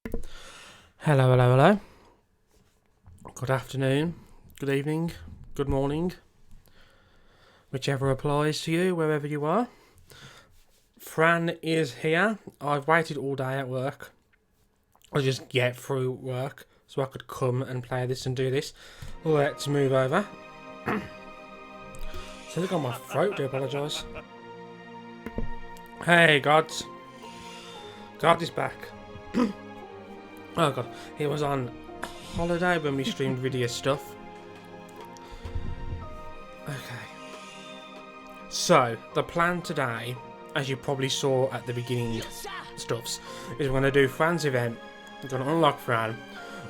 Hello, hello, hello. Good afternoon, good evening, good morning, whichever applies to you, wherever you are. Fran is here. I've waited all day at work. I just get through work so I could come and play this and do this. Let's move over. Something on my throat, do apologise. Hey, gods. God is back. Oh god, he was on holiday when we streamed video stuff. Okay. So, the plan today, as you probably saw at the beginning stuffs, is we're going to do Fran's event. We're going to unlock Fran.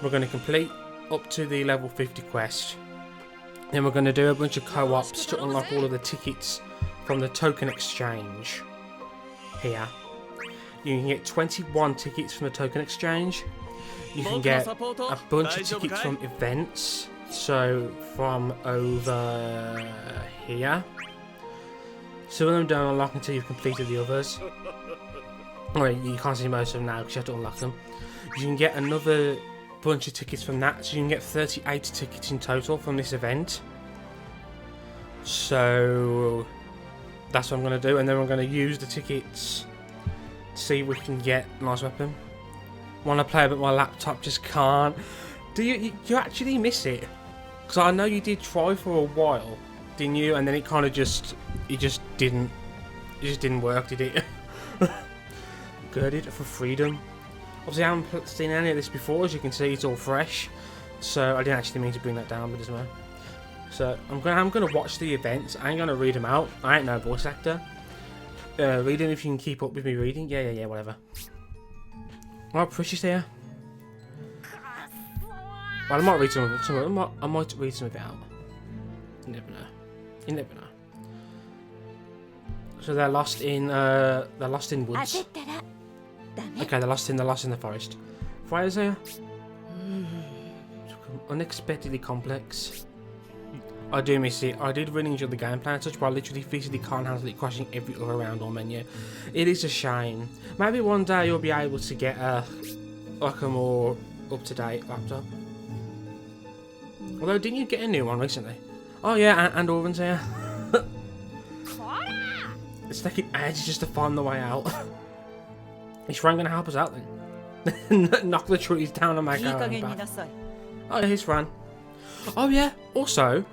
We're going to complete up to the level 50 quest. Then we're going to do a bunch of co-ops to unlock all of the tickets from the token exchange. Here. You can get 21 tickets from the token exchange. You can get a bunch of tickets from events. So, from over here. Some of them don't unlock until you've completed the others. Well, you can't see most of them now because you have to unlock them. You can get another bunch of tickets from that. So you can get 38 tickets in total from this event. So, that's what I'm going to do. And then we're going to use the tickets to see if we can get a nice weapon. Want to play but my laptop just can't. Do you actually miss it? Because I know you did try for a while, didn't you? And then it kind of just didn't work, did it? Girded for freedom. Obviously I haven't seen any of this before, as you can see it's all fresh. So I didn't actually mean to bring that down, but as well. So I'm gonna watch the events. I ain't gonna read them out. I ain't no voice actor. Read them if you can keep up with me reading. Yeah, whatever. Well, Precious here. Well, I might read some of it. I might read some of it out. You never know. You never know. So they're lost in woods. Okay, they're lost in the forest. Fires here. Unexpectedly complex. I do miss it. I did really enjoy the gameplay and such, but I literally physically can't handle it crashing every other round or menu. It is a shame. Maybe one day you'll be able to get a more up-to-date laptop. Although, didn't you get a new one recently? Oh yeah, and Orban's here. It's taking ages just to find the way out. Is Fran going to help us out then? Knock the trees down and make our own path. Oh yeah, here's Fran. Oh yeah, also,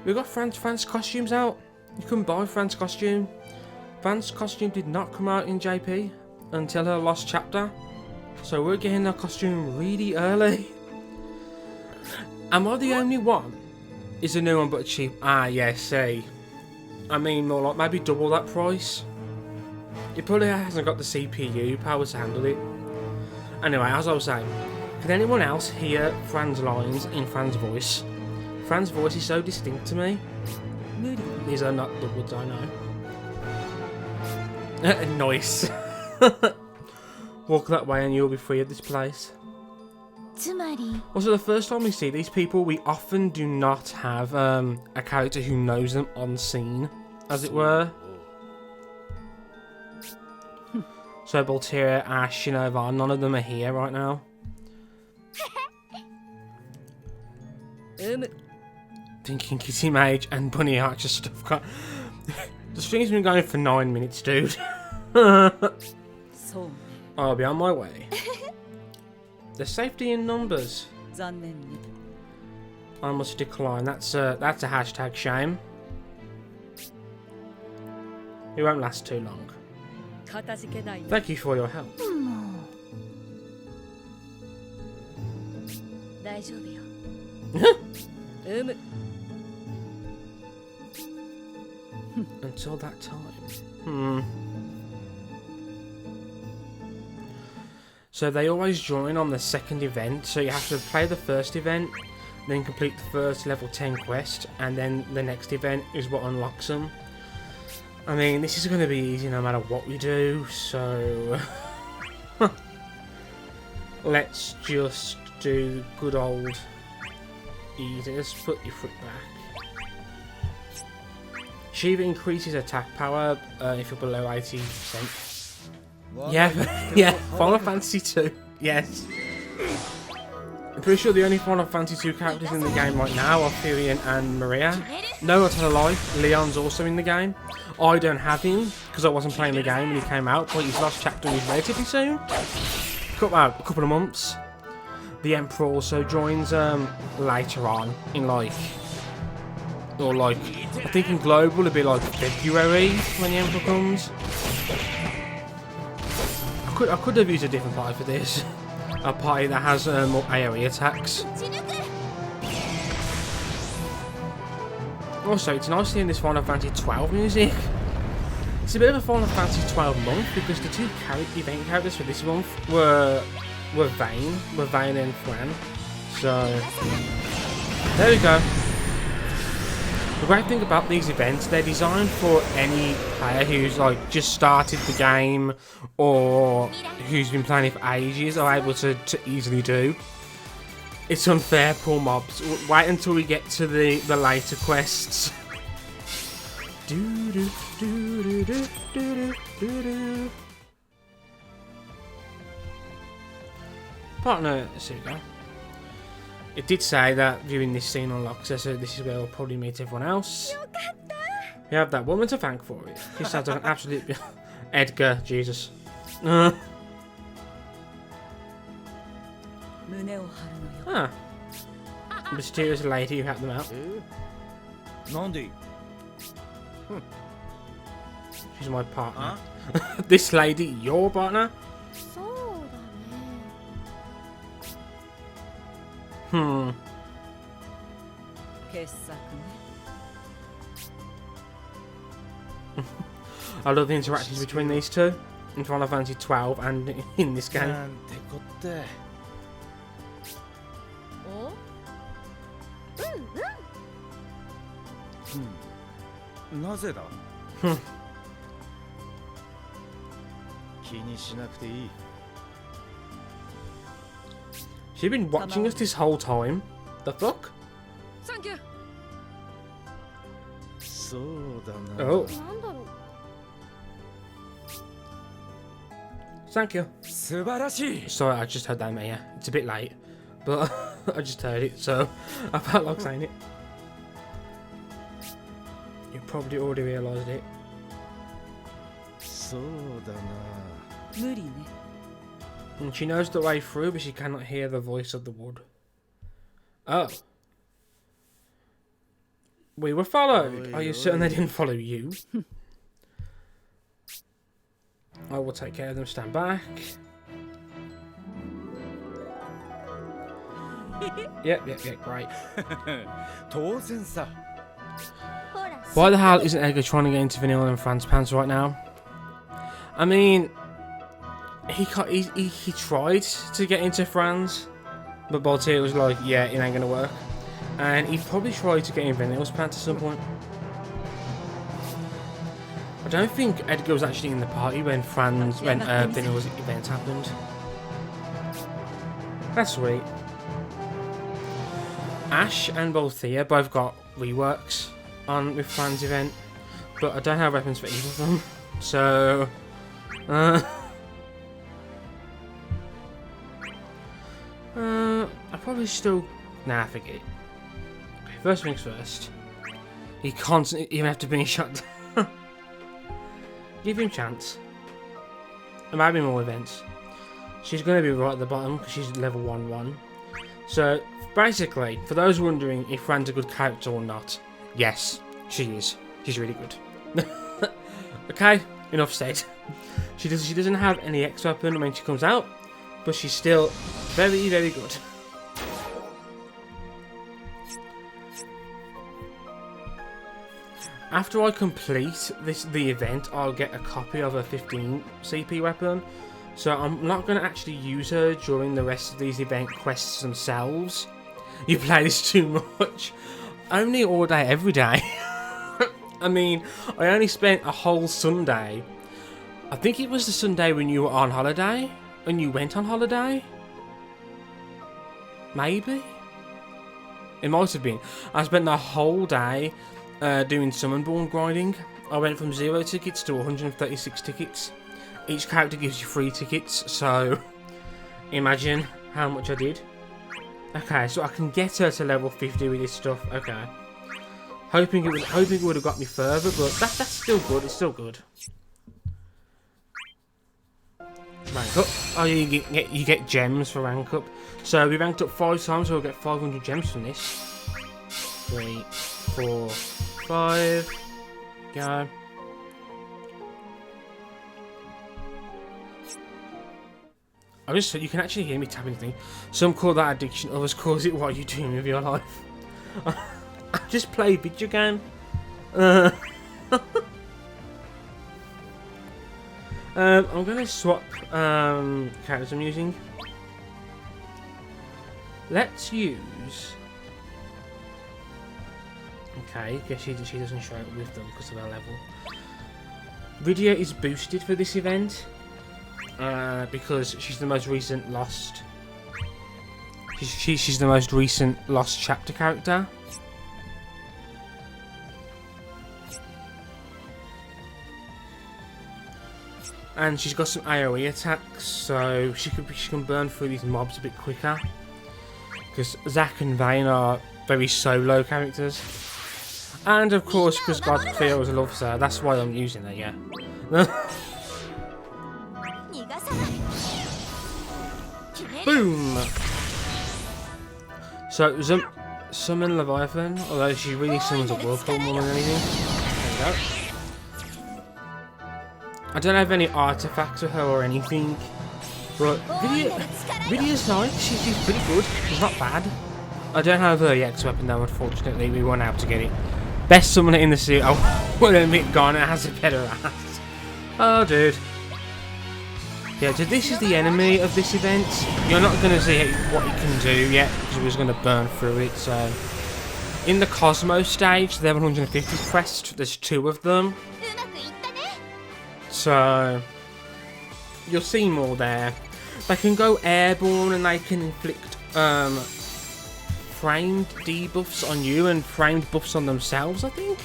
we got Fran's costumes out. You can buy Fran's costume. Fran's costume did not come out in JP until her lost chapter. So we're getting her costume really early. Am I the only one? Is a new one but cheap? Ah, yeah, see. I mean, more like maybe double that price. It probably hasn't got the CPU power to handle it. Anyway, as I was saying, can anyone else hear Fran's lines in Fran's voice? Fran's voice is so distinct to me. These are not the woods, I know. Nice. Walk that way and you'll be free of this place. Also, the first time we see these people, we often do not have a character who knows them on scene, as it were. So Baltira, Ash, Shinova, none of them are here right now. Thinking Kitty Mage and Bunny Archer stuff. The stream's been going for 9 minutes, dude. I'll be on my way. There's safety in numbers. I must decline. That's a hashtag shame. It won't last too long. Thank you for your help. Until that time. So they always join on the second event, so you have to play the first event, then complete the first level 10 quest, and then the next event is what unlocks them. I mean, this is going to be easy no matter what we do, so let's just do good old easy. Let's put your foot back. Shiva increases attack power if you're below 80%. Yeah, yeah, Final Fantasy 2. Yes. I'm pretty sure the only Final Fantasy 2 characters in the game right now are Firion and Maria. No, I tell a lie. Leon's also in the game. I don't have him because I wasn't playing the game when he came out, but his last chapter is relatively soon. A couple of months. The Emperor also joins later on in I think in Global it'll be like February when the Emperor comes. I could have used a different party for this. A party that has more AoE attacks. Also, it's nice hearing this Final Fantasy 12 music. It's a bit of a Final Fantasy 12 month because the two event characters for this month were Vayne and Fran. So there we go. The great thing about these events, they're designed for any player who's like just started the game or who's been playing it for ages are able to easily do. It's unfair, poor mobs. Wait until we get to the later quests. Partner, there we go. It did say that viewing this scene unlocks us, so this is where we'll probably meet everyone else. You have that woman to thank for it. She sounds like an absolute Edgar, Jesus. Mysterious lady who helped them out. She's my partner. This lady, your partner? I love the interactions between these two in Final Fantasy 12 and in this game. She's been watching us this whole time. The fuck? Oh. Thank you. Sorry, I just heard that, Maya. It's a bit late, but I just heard it, so I felt like saying it. You probably already realised it. And she knows the way through, but she cannot hear the voice of the wood. Oh. We were followed. Are you certain they didn't follow you? I will take care of them. Stand back. Yep, great. Why the hell isn't Edgar trying to get into Vanilla and Fran's pants right now? I mean, he tried to get into Fran's, but Baltier was like, yeah, it ain't gonna work. And he probably tried to get in Vanilla's pants at some point. I don't think Edgar was actually in the party when Vanilla's event happened. That's sweet. Ash and Balthea both got reworks on with Fran's event, but I don't have weapons for either of them. So, I probably still forget it. Okay, first things first. He constantly even have to be shot. Give him a chance. There might be more events. She's going to be right at the bottom because she's level 1-1. So, basically, for those wondering if Fran's a good character or not, yes, she is. She's really good. Okay, enough said. She doesn't have any X weapon when she comes out, but she's still very, very good. After I complete the event, I'll get a copy of a 15 CP weapon. So I'm not going to actually use her during the rest of these event quests themselves. You play this too much. Only all day, every day. I mean, I only spent a whole Sunday. I think it was the Sunday when you were on holiday. When you went on holiday. Maybe? It might have been. I spent the whole day doing Summonborn grinding. I went from 0 tickets to 136 tickets. Each character gives you 3 tickets, so Imagine how much I did. Okay, so I can get her to level 50 with this stuff. Okay. Hoping it would have got me further, but that's still good. It's still good. Rank up. Oh, you get gems for rank up. So we ranked up 5 times, so we'll get 500 gems from this. 3, 4, 5. Go. I just said you can actually hear me tapping the thing. Some call that addiction, others call it what you're doing with your life. I just play video game. I'm gonna swap characters I'm using. Let's use. Okay, guess she doesn't show it with them because of her level. Rydia is boosted for this event because she's the most recent lost. She's the most recent lost chapter character. And she's got some AoE attacks, so she can burn through these mobs a bit quicker. Because Zack and Vayne are very solo characters. And of course, because God feels loves her, that's why I'm using her, yeah. Boom! So, summon Leviathan, although she really summons a whirlpool more than anything. There we go. I don't have any artifacts with her or anything, but Rydia's nice, she's pretty good, she's not bad. I don't have her EX weapon though, unfortunately, we weren't able to get it. Best summoner in the suit, oh, well admit Garnet has a better ass. Oh dude. Yeah, so this is the enemy of this event. You're not going to see what it can do yet, because we're just going to burn through it, so. In the Cosmos stage, the 150 quest, there's 2 of them. So, you'll see more there. They can go airborne and they can inflict framed debuffs on you and framed buffs on themselves, I think.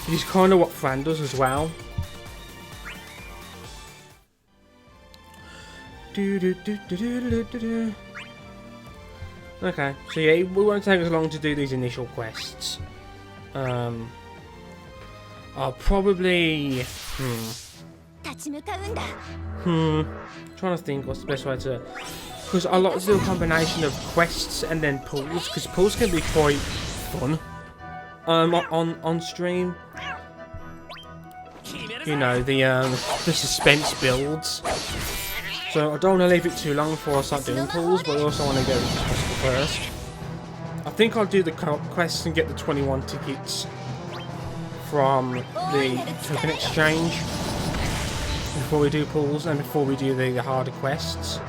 Which is kind of what Fran does as well. Okay, so yeah, it won't take us long to do these initial quests. I'll probably... trying to think what's the best way to... Because I like to do a combination of quests and then pulls, because pulls can be quite fun on stream. You know, the suspense builds. So I don't want to leave it too long before I start doing pulls, but I also want to get it as possible first. I think I'll do the quests and get the 21 tickets from the token exchange before we do pulls and before we do the harder quests.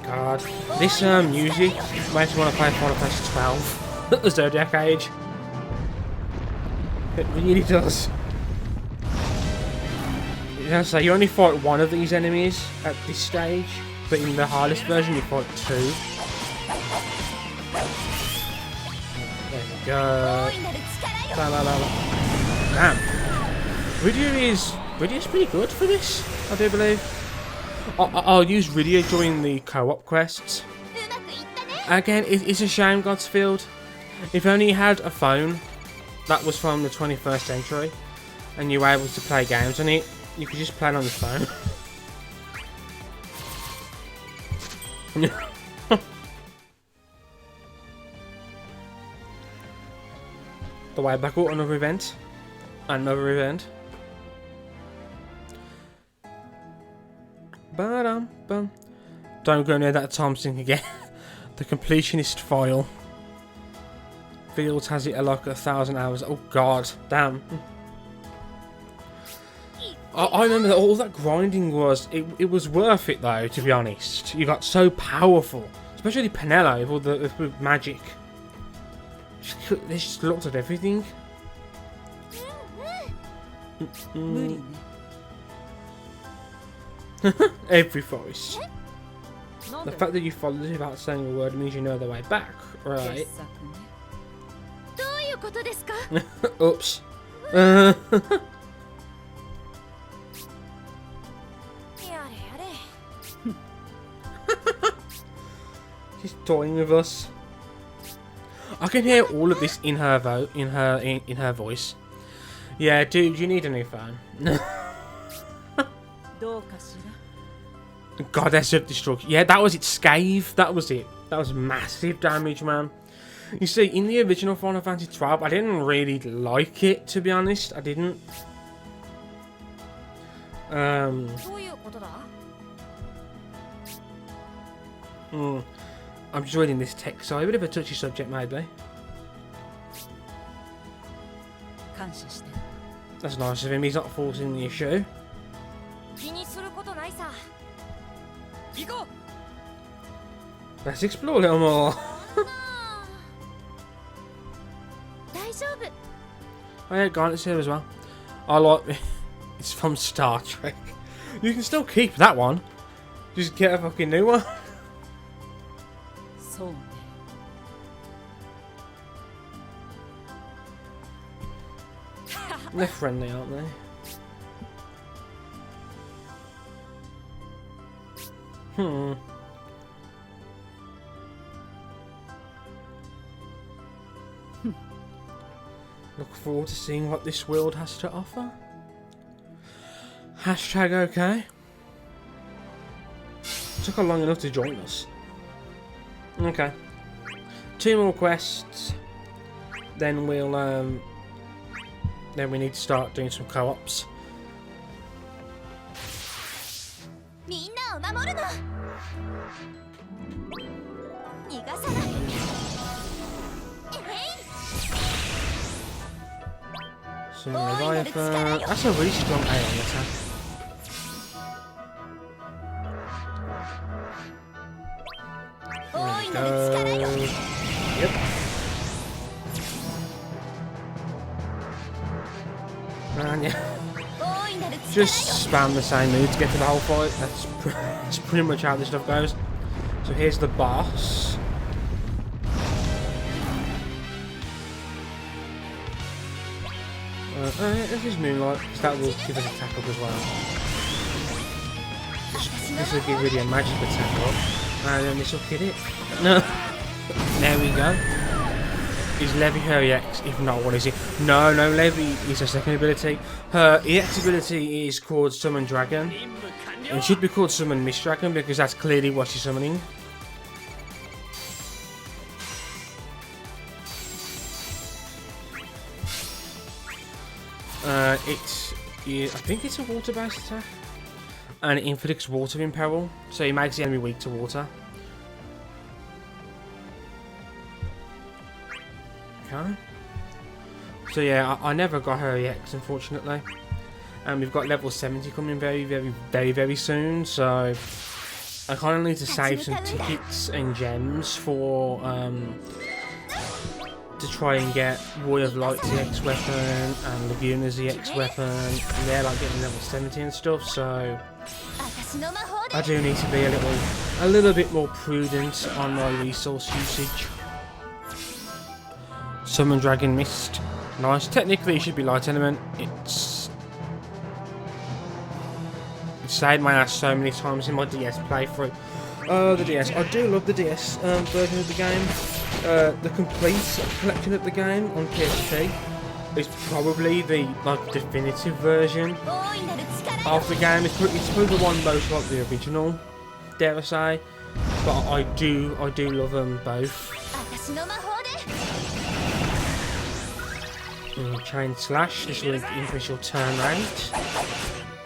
God, this music makes me want to play Final Fantasy 12 at the Zodiac Age. It really does. So you only fight one of these enemies at this stage, but in the hardest version you fight 2. There we go. Damn. Rydia's pretty good for this, I do believe. I'll use Rydia during the co-op quests. Again, it's a shame, Godsfield. If only you had a phone that was from the 21st century and you were able to play games on it, you could just play it on the phone. The way back out, another event. Another event. Ba-dum-bum. Don't go near that Tom sink again. The completionist file. Fields has it at like 1,000 hours. Oh god, damn. I remember that all that grinding was, it was worth it though, to be honest. You got so powerful. Especially Penelo with all with magic. They just looked at everything. Every voice. The fact that you followed it without saying a word means you know the way back, right? Oops. She's toying with us. I can hear all of this in her in her voice. Yeah, dude, you need a new phone. God, that's self-destruction. Yeah, that was its scathe. That was it. That was massive damage, man. You see, in the original Final Fantasy 12, I didn't really like it, to be honest. I didn't. I'm just reading this text, so a bit of a touchy subject, maybe. That's nice of him. He's not forcing the issue. Let's explore a little more. Oh yeah, Garnet's here as well. I like it's from Star Trek. You can still keep that one. Just get a fucking new one. They're friendly, aren't they? Look forward to seeing what this world has to offer. Hashtag okay. Took her long enough to join us. Okay. 2 more quests. Then we'll then we need to start doing some co-ops. So Leviathan. That's a really strong AoE attack. There we go. Yep. And yeah. Just spam the same move to get to the whole fight. That's pretty much how this stuff goes. So here's the boss. This is Moonlight, because that will give us attack up as well. This will give really a magic attack up, and then this will kill it. No! There we go. Is Levy her EX? If not, what is it? No, Levy is her second ability. Her EX ability is called Summon Dragon. It should be called Summon Mist Dragon, because that's clearly what she's summoning. I think it's a water-based attack, and it inflicts water in peril, so it makes the enemy weak to water. Okay. So yeah, I never got her EX, unfortunately, and we've got level 70 coming very soon. So I kind of need to save some tickets and gems for to try and get Roy of Light's EX weapon and Laguna's EX weapon. And they're like getting level 70 and stuff, so I do need to be a little bit more prudent on my resource usage. Summon Dragon Mist. Nice. Technically it should be light element. It's saved my ass so many times in my DS playthrough. The DS. I do love the DS version of the game. The complete collection of the game on PSP is probably the definitive version of the game. It's probably the one most like the original, dare I say. But I do love them both. Chain Slash. This will increase your turn rate.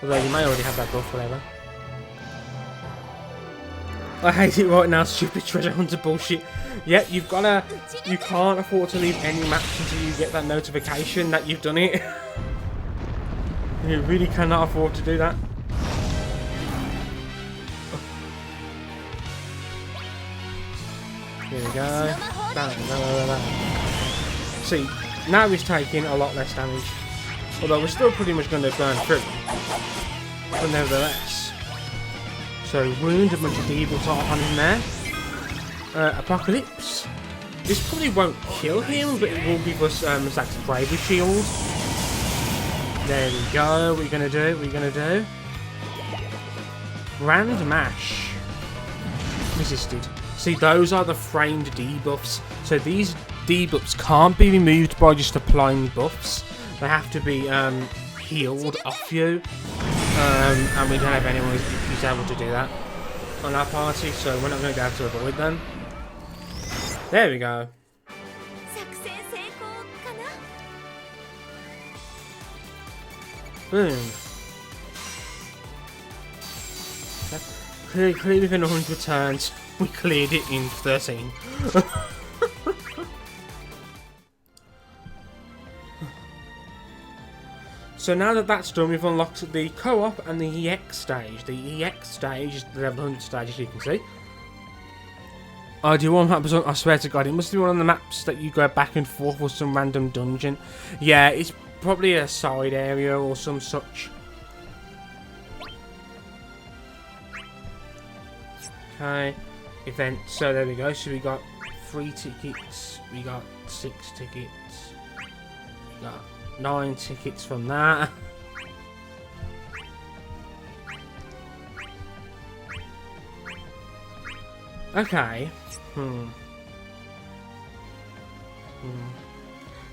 Although you may already have that buff, whatever. I hate it right now, stupid treasure hunter bullshit. Yep, you can't afford to leave any maps until you get that notification that you've done it. You really cannot afford to do that. Here we go. See, now he's taking a lot less damage. Although we're still pretty much going to burn through. But nevertheless. So, wound a bunch of evil type on him there. Apocalypse. This probably won't kill him, but it will give us Zack's Bravery Shield. There we go. What are you going to do? Grand Mash. Resisted. See, those are the framed debuffs. So these debuffs can't be removed by just applying buffs. They have to be healed off you. And we don't have anyone who's able to do that on our party, so we're not going to be able to avoid them. There we go. Boom. Clearly within 100 turns, we cleared it in 13. So now that that's done, we've unlocked the co-op and the EX stage. The EX stage is the level 100 stage, as you can see. I do one map, I swear to God, it must be one of the maps that you go back and forth with some random dungeon. Yeah, it's probably a side area or some such. Okay, event. So there we go. So we got 3 tickets. We got 6 tickets. We got 9 tickets from that. Okay.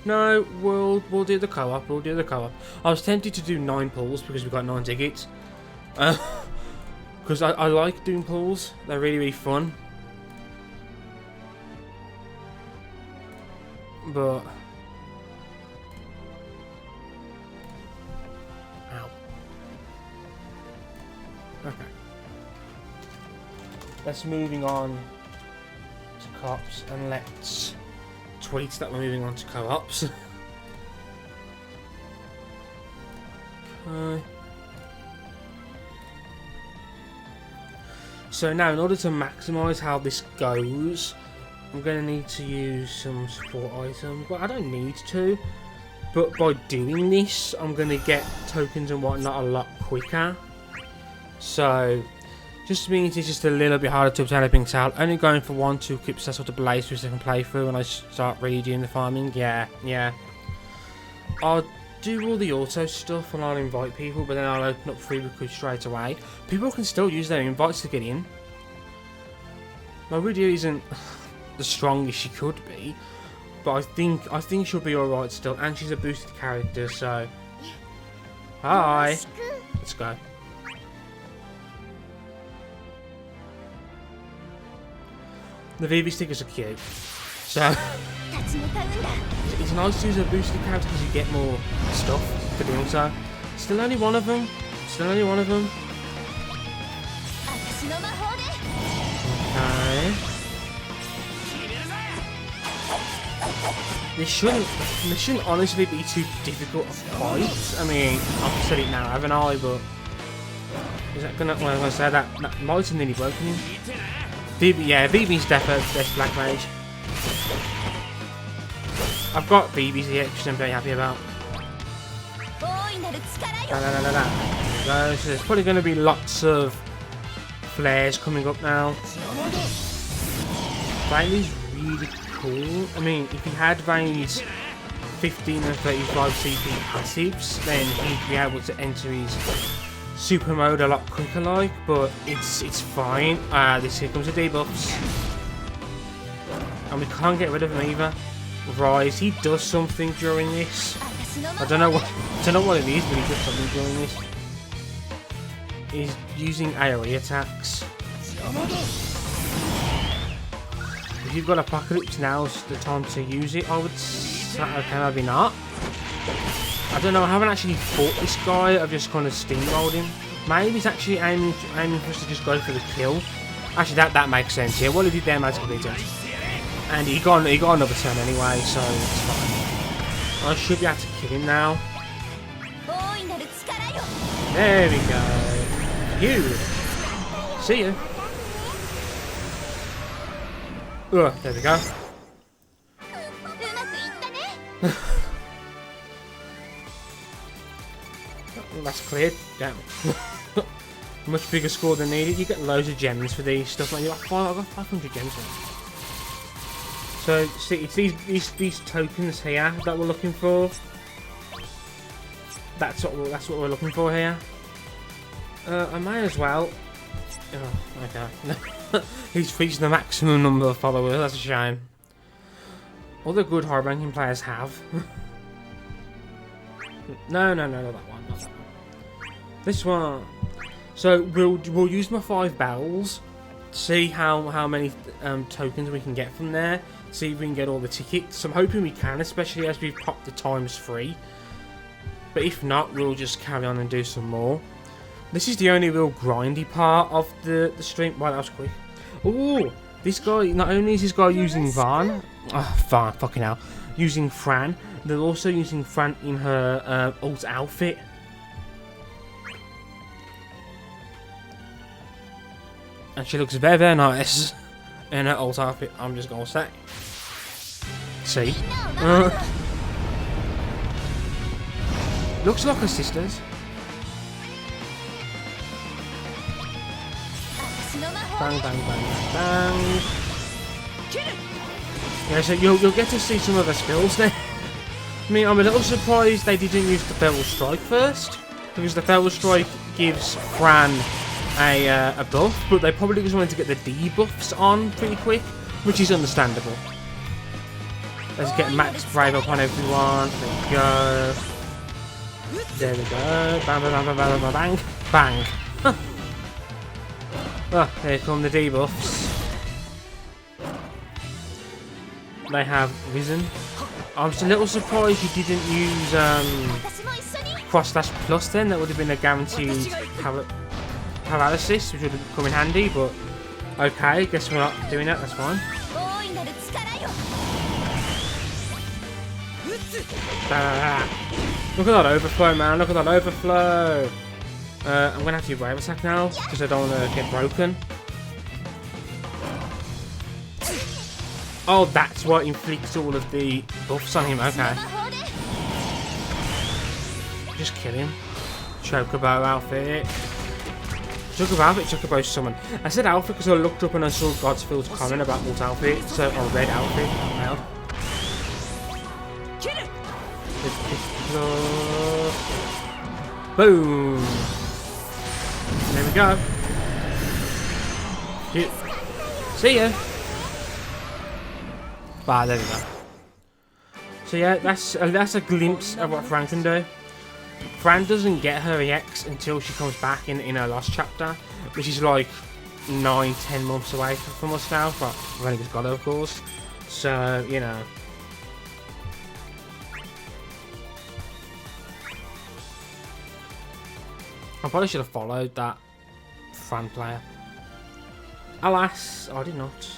No, we'll do the co-op. We'll do the co-op. I was tempted to do 9 pulls because we got 9 tickets. Because I like doing pulls. They're really, really fun. But ow. Okay. Let's moving on to co-ops and let's tweet that we're moving on to co-ops. Okay. So now, in order to maximise how this goes, I'm going to need to use some support items. Well, I don't need to, but by doing this, I'm going to get tokens and whatnot a lot quicker. So, just means it's just a little bit harder to obtain a pink tail. Only going for 1, 2 clips, that's what the blaze for a second playthrough when I start really doing the farming. Yeah. I'll do all the auto stuff and I'll invite people, but then I'll open up free recruits straight away. People can still use their invites to get in. My video isn't the strongest she could be, but I think she'll be alright still, and she's a boosted character, so hi. Let's go. The VB stickers are cute. So it's nice to use a boosted character because you get more stuff for doing so. Still only one of them. Okay. This shouldn't honestly be too difficult to fight. I mean, I've said it now, haven't I? But is that gonna? Well, I'm gonna say that might have nearly broken him. Yeah, BB's definitely best black mage. I've got BB's here, which I'm very happy about. So there's probably going to be lots of flares coming up now. Vayne's really cool. I mean, if he had Vayne's 15 and 35 CP passives, then he'd be able to enter his super mode a lot quicker, like. But it's fine. Here comes the debuffs, and we can't get rid of him either. Rise, he does something during this. I don't know what it is, but he does something during this. He's using AoE attacks. If you've got Apocalypse, now's the time to use it. I would say, okay, maybe not. I don't know, I haven't actually fought this guy, I've just kind of steamrolled him. Maybe he's actually aiming for us to just go for the kill. Actually, that makes sense here. What if he did there magically done? And he got another turn anyway, so it's fine. I should be able to kill him now. There we go. You. See you. Oh, there we go. That's cleared. Damn. Much bigger score than needed. You get loads of gems for these stuff. Like, I got 500 gems for them. So, see, it's these tokens here that we're looking for. That's what we're looking for here. I may as well. Oh, okay. He's reached the maximum number of followers. That's a shame. All the good high ranking players have. No, not that one. Not that one. This one. So we'll use my 5 bells. See how many tokens we can get from there. See if we can get all the tickets. I'm hoping we can, especially as we've popped the ×3. But if not, we'll just carry on and do some more. This is the only real grindy part of the stream. Wow, that was quick. Ooh, this guy, not only is this guy using Fran, fucking hell, using Fran, they're also using Fran in her alt outfit. And she looks very, very nice in her alt outfit, I'm just gonna say. See? Looks like her sisters. Bang, bang, bang, bang. Yeah, so you'll get to see some of her skills there. I mean, I'm a little surprised they didn't use the Feral Strike first, because the Feral Strike gives Fran a buff, but they probably just wanted to get the debuffs on pretty quick, which is understandable. Let's get max brave up on everyone. There we go. There we go. Bang, bang, bang, bang, bang, bang, bang. Oh, here come the debuffs. They have risen. I was a little surprised you didn't use cross-slash plus then. That would have been a guaranteed paralysis, which would have come in handy, but okay, guess we're not doing that, that's fine. Look at that overflow, man, look at that overflow. I'm going to have to do Brave Attack now, because I don't want to get broken. Oh, that's what inflicts all of the buffs on him, okay. Just kill him. Chocobo outfit. Chocobo outfit, Chocobo summon. I said outfit because I looked up and I saw Godsfield's comment about what outfit, so a red outfit. Oh, well. Boom! There we go. See ya. Ah, there we go. So yeah, that's a glimpse of what Fran can do. Fran doesn't get her EX until she comes back in her last chapter, which is like 9-10 months away from us now. Well, I've only just got her, of course. So, you know. I probably should have followed that Fran player. Alas, I did not.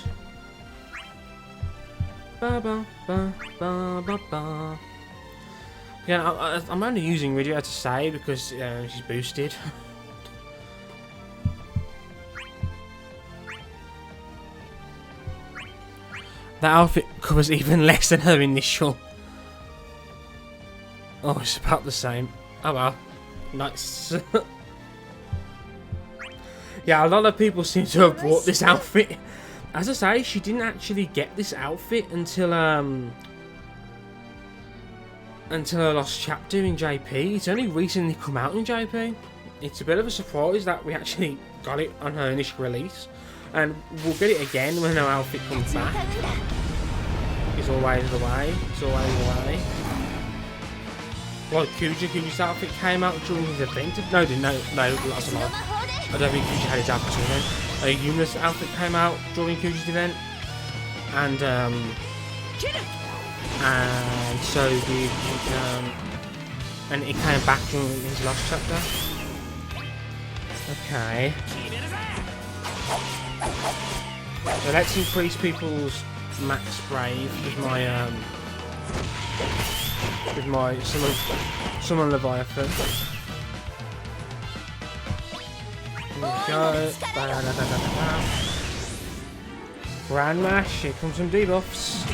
Ba ba ba ba ba ba. Yeah, I'm only using Ridua to say because she's boosted. That outfit covers even less than her initial. Oh, it's about the same. Oh well. Nice. Yeah, a lot of people seem to have bought this outfit. As I say, she didn't actually get this outfit until her last chapter in JP. It's only recently come out in JP. It's a bit of a surprise that we actually got it on her initial release. And we'll get it again when her outfit comes back. It's always the way. It's always the way. Well, Kuja's outfit came out during his event. No, that's a lie. I don't think Kuja had his outfit until then. Yuna's outfit came out during Kuja's event. And so did and it came back during his last chapter. Okay. So let's increase people's max brave with my summon Leviathan. There we go. Grand Mash, here comes some debuffs.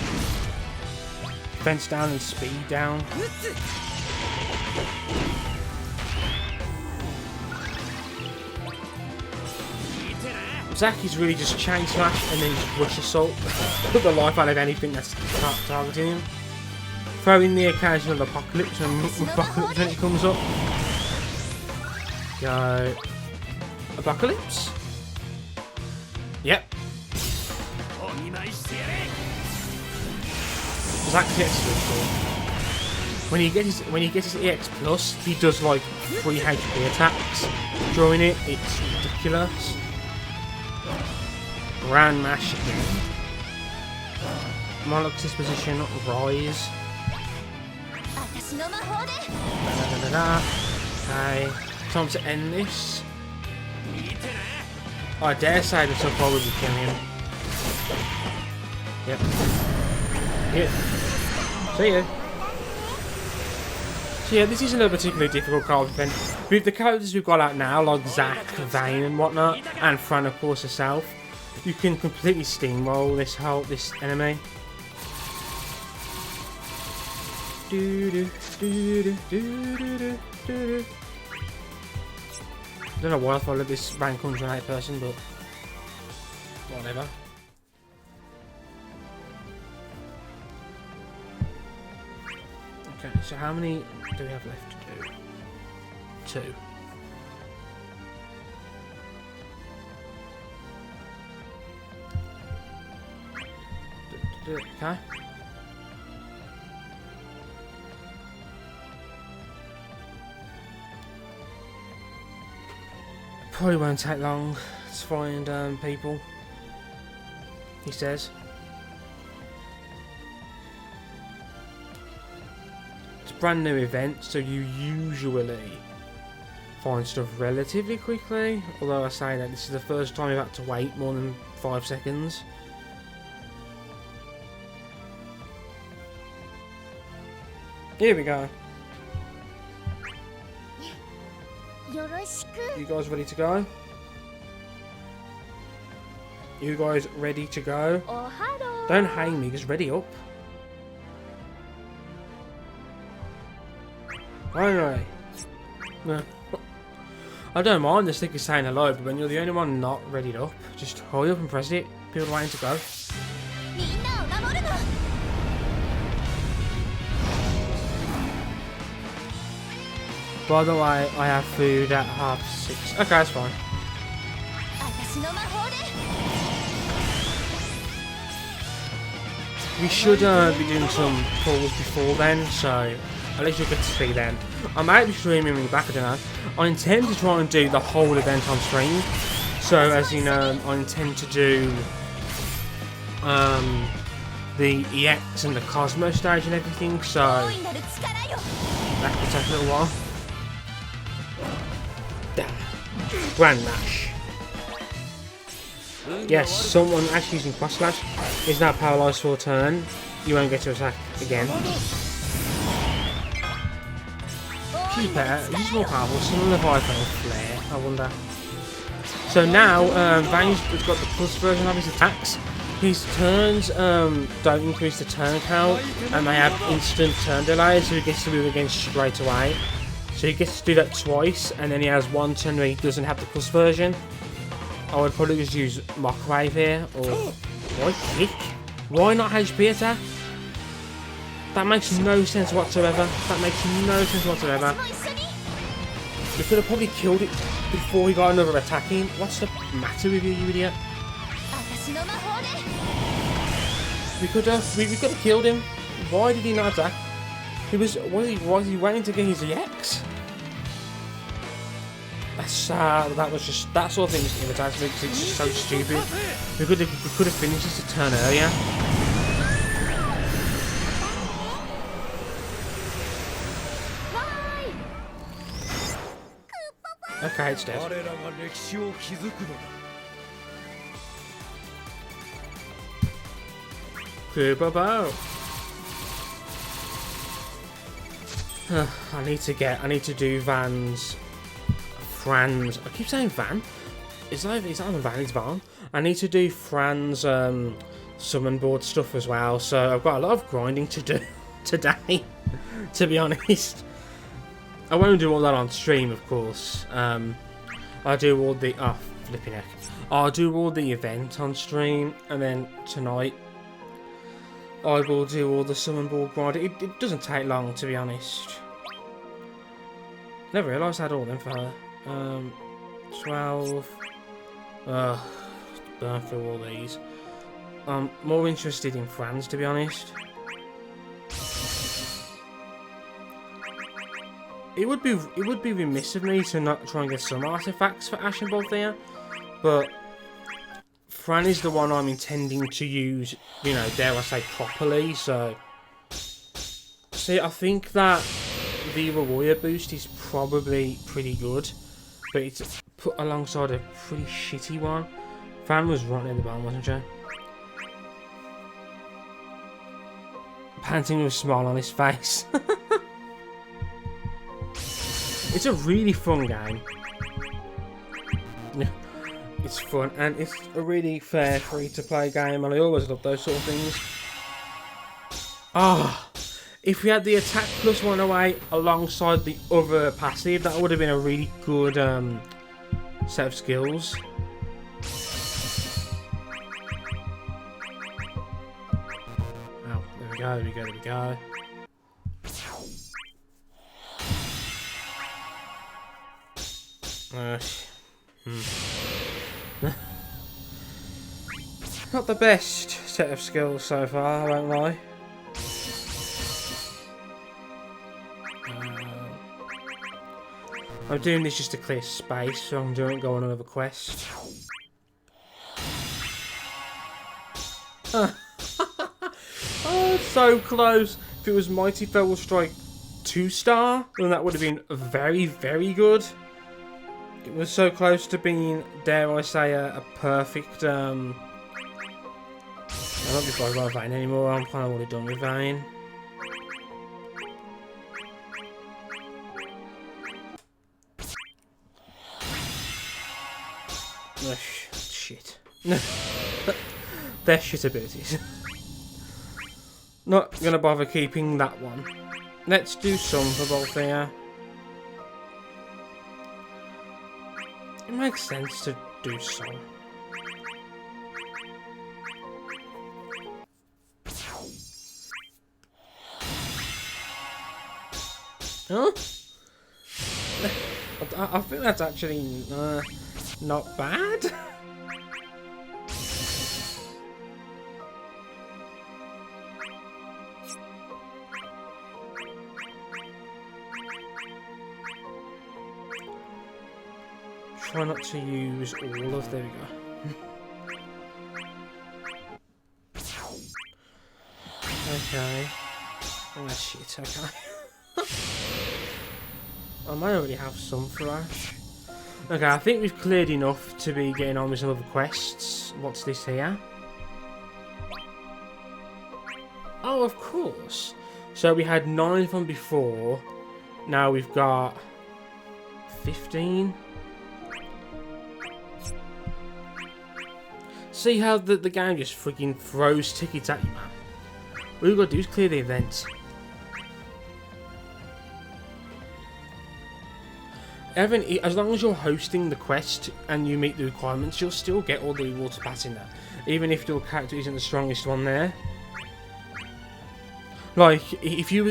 Defense down and speed down. Zaki's really just chain smash and then just rush assault. Put the life out of anything that's targeting him. Throw in the occasional apocalypse when it comes up. Go. Apocalypse? Yep. That gets really cool. When he gets his EX plus, he does like 3 HP attacks during it. It's ridiculous. Grand mash again. Monarch's position, rise. Okay, time to end this. I dare say this will probably kill him. Yep. Yeah. See ya. So yeah, this isn't a particularly difficult card event. With the characters we've got out now, like Zack, Vayne and whatnot, and Fran of course herself, you can completely steamroll this enemy. I don't know why I followed this rank 108 person, but whatever. Okay, so how many do we have left to do? 2. Okay. Probably won't take long to find people, he says. It's a brand new event, so you usually find stuff relatively quickly, although I say that this is the first time I've had to wait more than 5 seconds. Here we go. You guys ready to go? You guys ready to go? Don't hang me, just ready up. Anyway. No. I don't mind the sticker saying hello, but when you're the only one not ready up, just hurry up and press it. People are waiting to go. By the way, I have food at 6:30. Okay, that's fine. We should be doing some pulls before then, so at least you'll get to see them. I might be streaming back, I don't know. I intend to try and do the whole event on stream. So, as you know, I intend to do the EX and the Cosmo stage and everything, so that could take a little while. Grand Mash. Yes, someone actually using Cross Slash is now paralysed for a turn. You won't get to attack again. She's better. She's more powerful. Some of the Vital Flare, I wonder. So now, Vayne's got the plus version of his attacks. His turns don't increase the turn count, and they have instant turn delay, so he gets to move again straight away. So he gets to do that twice, and then he has one turn where he doesn't have the plus version. I would probably just use Mock Wave here, or why kick? Why not HP attack? That makes no sense whatsoever. That makes no sense whatsoever. We could have probably killed it before he got another attack in. What's the matter with you, you idiot? We could have killed him. Why did he not attack? Was he waiting to get his EX? That sort of thing just irritates me because it's just so stupid. We could have finished this a turn earlier. Okay, it's dead. Kubobo. I need to do Fran's. I keep saying Van. It's not even Van, it's Van. I need to do Fran's summon board stuff as well. So I've got a lot of grinding to do today, to be honest. I won't do all that on stream, of course. I'll do all the flipping heck. I'll do all the event on stream, and then tonight I will do all the summon board grinding. It doesn't take long, to be honest. Never realised I had all them for her. 12. Burn through all these. I'm more interested in Fran's, to be honest. It would be remiss of me to not try and get some artifacts for Ash and Balthea, but Fran is the one I'm intending to use, you know, dare I say, properly, so... See, I think that the warrior boost is probably pretty good, but it's put alongside a pretty shitty one. Fran was right in the bottom, wasn't she? Panting with a smile on his face. It's a really fun game. It's fun, and it's a really fair free-to-play game, and I always love those sort of things. Ah, if we had the attack plus 108 alongside the other passive, that would have been a really good set of skills. Oh, there we go, there we go, there we go. Not the best set of skills so far, I won't lie. I'm doing this just to clear space, so I'm doing go on another quest. Oh, so close. If it was Mighty Feral Strike 2-star, then that would have been very, very good. It was so close to being, dare I say, a perfect, I'm not before I got Vayne anymore, I'm kind of already done with Vayne. Oh, shit. They're shit abilities. Not gonna bother keeping that one. Let's do some for Balthea. It makes sense to do so. Huh? I think that's actually not bad. Try not to use all of... There we go. Okay. Oh shit, okay. I might already have some for Ash. Okay, I think we've cleared enough to be getting on with some other quests. What's this here? Oh, of course. So we had 9 from before. Now we've got 15. See how the game just freaking throws tickets at you, man. All you've got to do is clear the event. Evan, as long as you're hosting the quest and you meet the requirements, you'll still get all the rewards for passing that. Even if your character isn't the strongest one there. Like, if you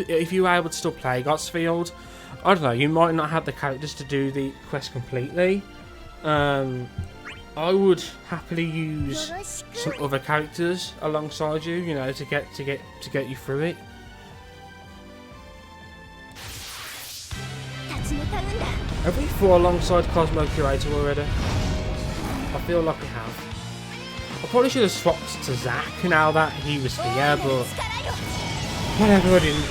were able to still play Godsfield, I don't know, you might not have the characters to do the quest completely. I would happily use some other characters alongside you, you know, to get you through it. Have we fought alongside Cosmo Curator already? I feel like we have. I probably should have swapped to Zack now that he was here, but whatever, I didn't.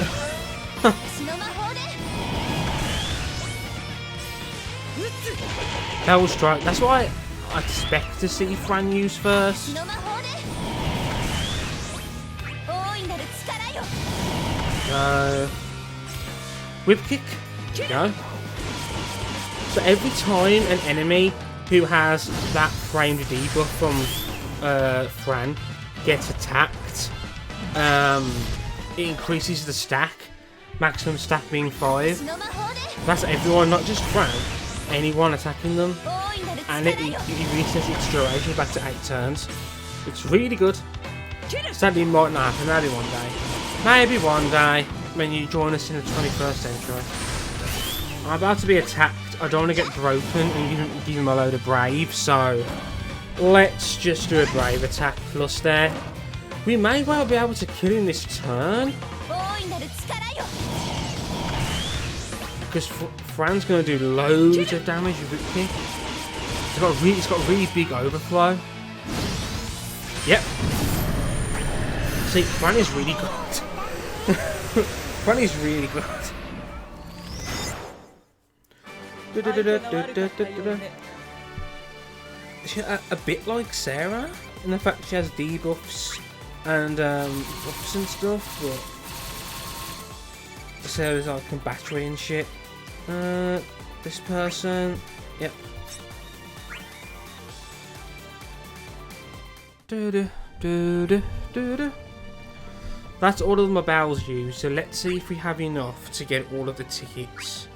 Hell Strike. That's why I expect to see Fran use first. Whip kick. Go. So every time an enemy who has that framed debuff from Fran gets attacked, it increases the stack. Maximum stack being 5. That's everyone, not just Fran. Anyone attacking them. And it resets its duration back to 8 turns. It's really good. Sadly, it might not happen maybe one day. Maybe one day when you join us in the 21st century. I'm about to be attacked. I don't want to get broken and give him a load of brave, so let's just do a brave attack plus there. We may well be able to kill him this turn. Because Fran's going to do loads of damage with Whip Kick. It's got really big overflow. Yep. See, Fran is really good. Fran is really good. She's a bit like Sarah in the fact she has debuffs and buffs and stuff, but Sarah's like combattery and shit. This person, yep. That's all of my bells used, so let's see if we have enough to get all of the tickets.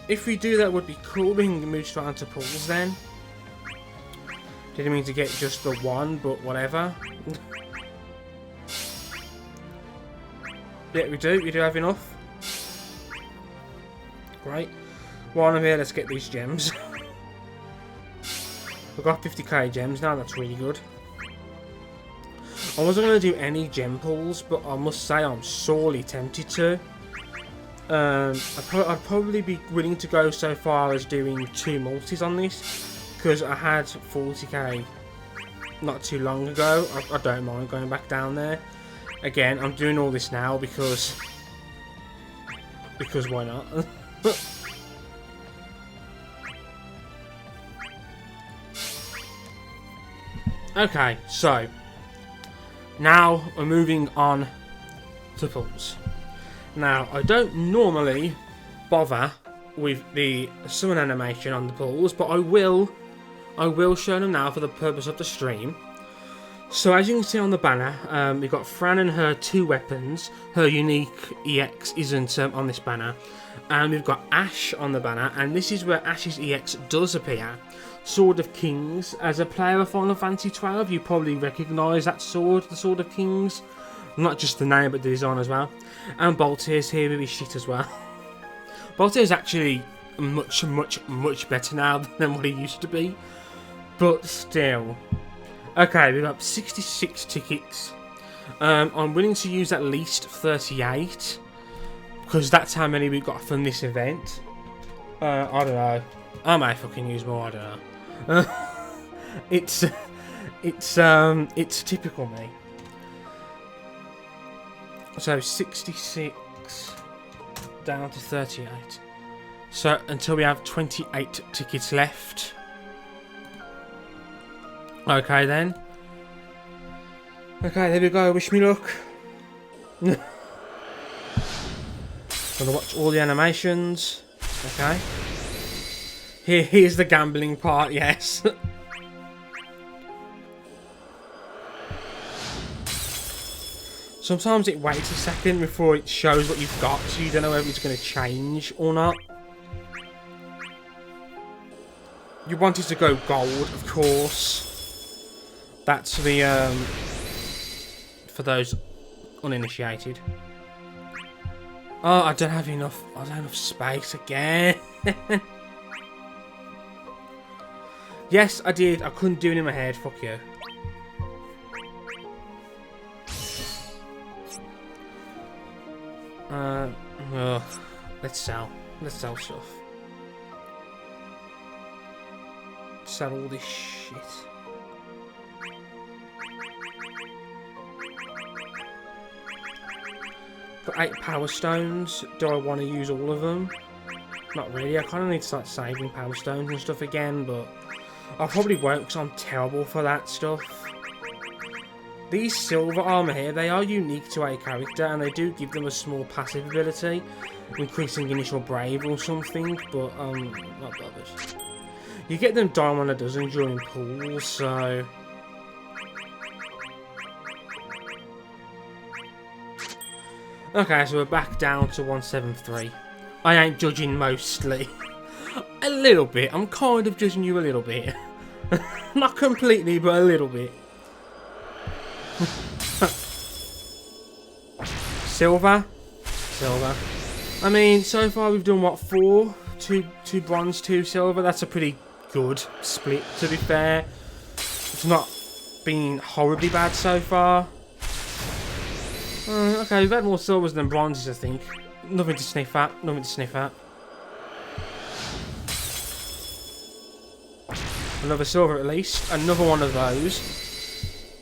If we do, that would be cool. We can move straight onto pulls then. Didn't mean to get just the one, but whatever. Yeah, we do have enough. Great. While I'm here, let's get these gems. We've got 50k gems now, that's really good. I wasn't going to do any gem pulls, but I must say I'm sorely tempted to. I'd probably be willing to go so far as doing 2 multis on this, because I had 40k not too long ago. I don't mind going back down there. Again, I'm doing all this now because why not? Okay, so now we're moving on to pulls. Now, I don't normally bother with the summon animation on the pulls, but I will show them now for the purpose of the stream. So as you can see on the banner, we've got Fran and her 2 weapons. Her unique EX isn't on this banner. And we've got Ash on the banner, and this is where Ash's EX does appear. Sword of Kings. As a player of Final Fantasy 12, you probably recognise that sword, the Sword of Kings. Not just the name, but the design as well. And Boltier's here with his shit as well. Boltier's actually much better now than what he used to be. But still. Okay, we've got 66 tickets. I'm willing to use at least 38. Because that's how many we've got from this event. I don't know. I may fucking use more, I don't know. It's typical me. So 66 down to 38. So until we have 28 tickets left. Okay then. Okay, there we go. Wish me luck. Gonna watch all the animations. Okay. Here's the gambling part, yes. Sometimes it waits a second before it shows what you've got, so you don't know whether it's going to change or not. You want it to go gold, of course. That's the, for those uninitiated. Oh, I don't have enough space again. Yes, I did. I couldn't do it in my head. Fuck you. Let's sell. Let's sell stuff. Sell all this shit. Got 8 power stones. Do I want to use all of them? Not really. I kind of need to start saving power stones and stuff again, but I probably won't because I'm terrible for that stuff. These silver armor here, they are unique to a character and they do give them a small passive ability, increasing initial brave or something, but not bothered. You get them diamond a dozen during pools, so okay, so we're back down to 173. I ain't judging mostly. A little bit. I'm kind of judging you a little bit. Not completely, but a little bit. Silver. I mean, so far we've done what, 4? 2 bronze, 2 silver. That's a pretty good split, to be fair. It's not been horribly bad so far. Okay, we've had more silvers than bronzes, I think. Nothing to sniff at. Nothing to sniff at. Another silver at least. Another one of those.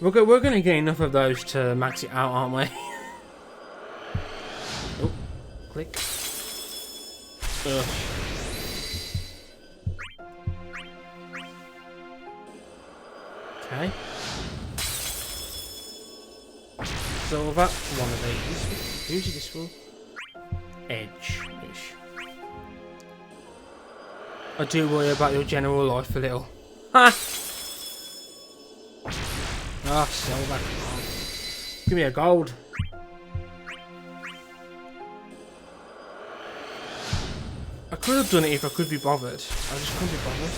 We're going to get enough of those to max it out, aren't we? Oh, click. Ugh. Okay. Silver. One of these. Who's this for? Edge-ish. I do worry about your general life a little. Ha! Ah, silver. Give me a gold. I could have done it if I could be bothered. I just couldn't be bothered.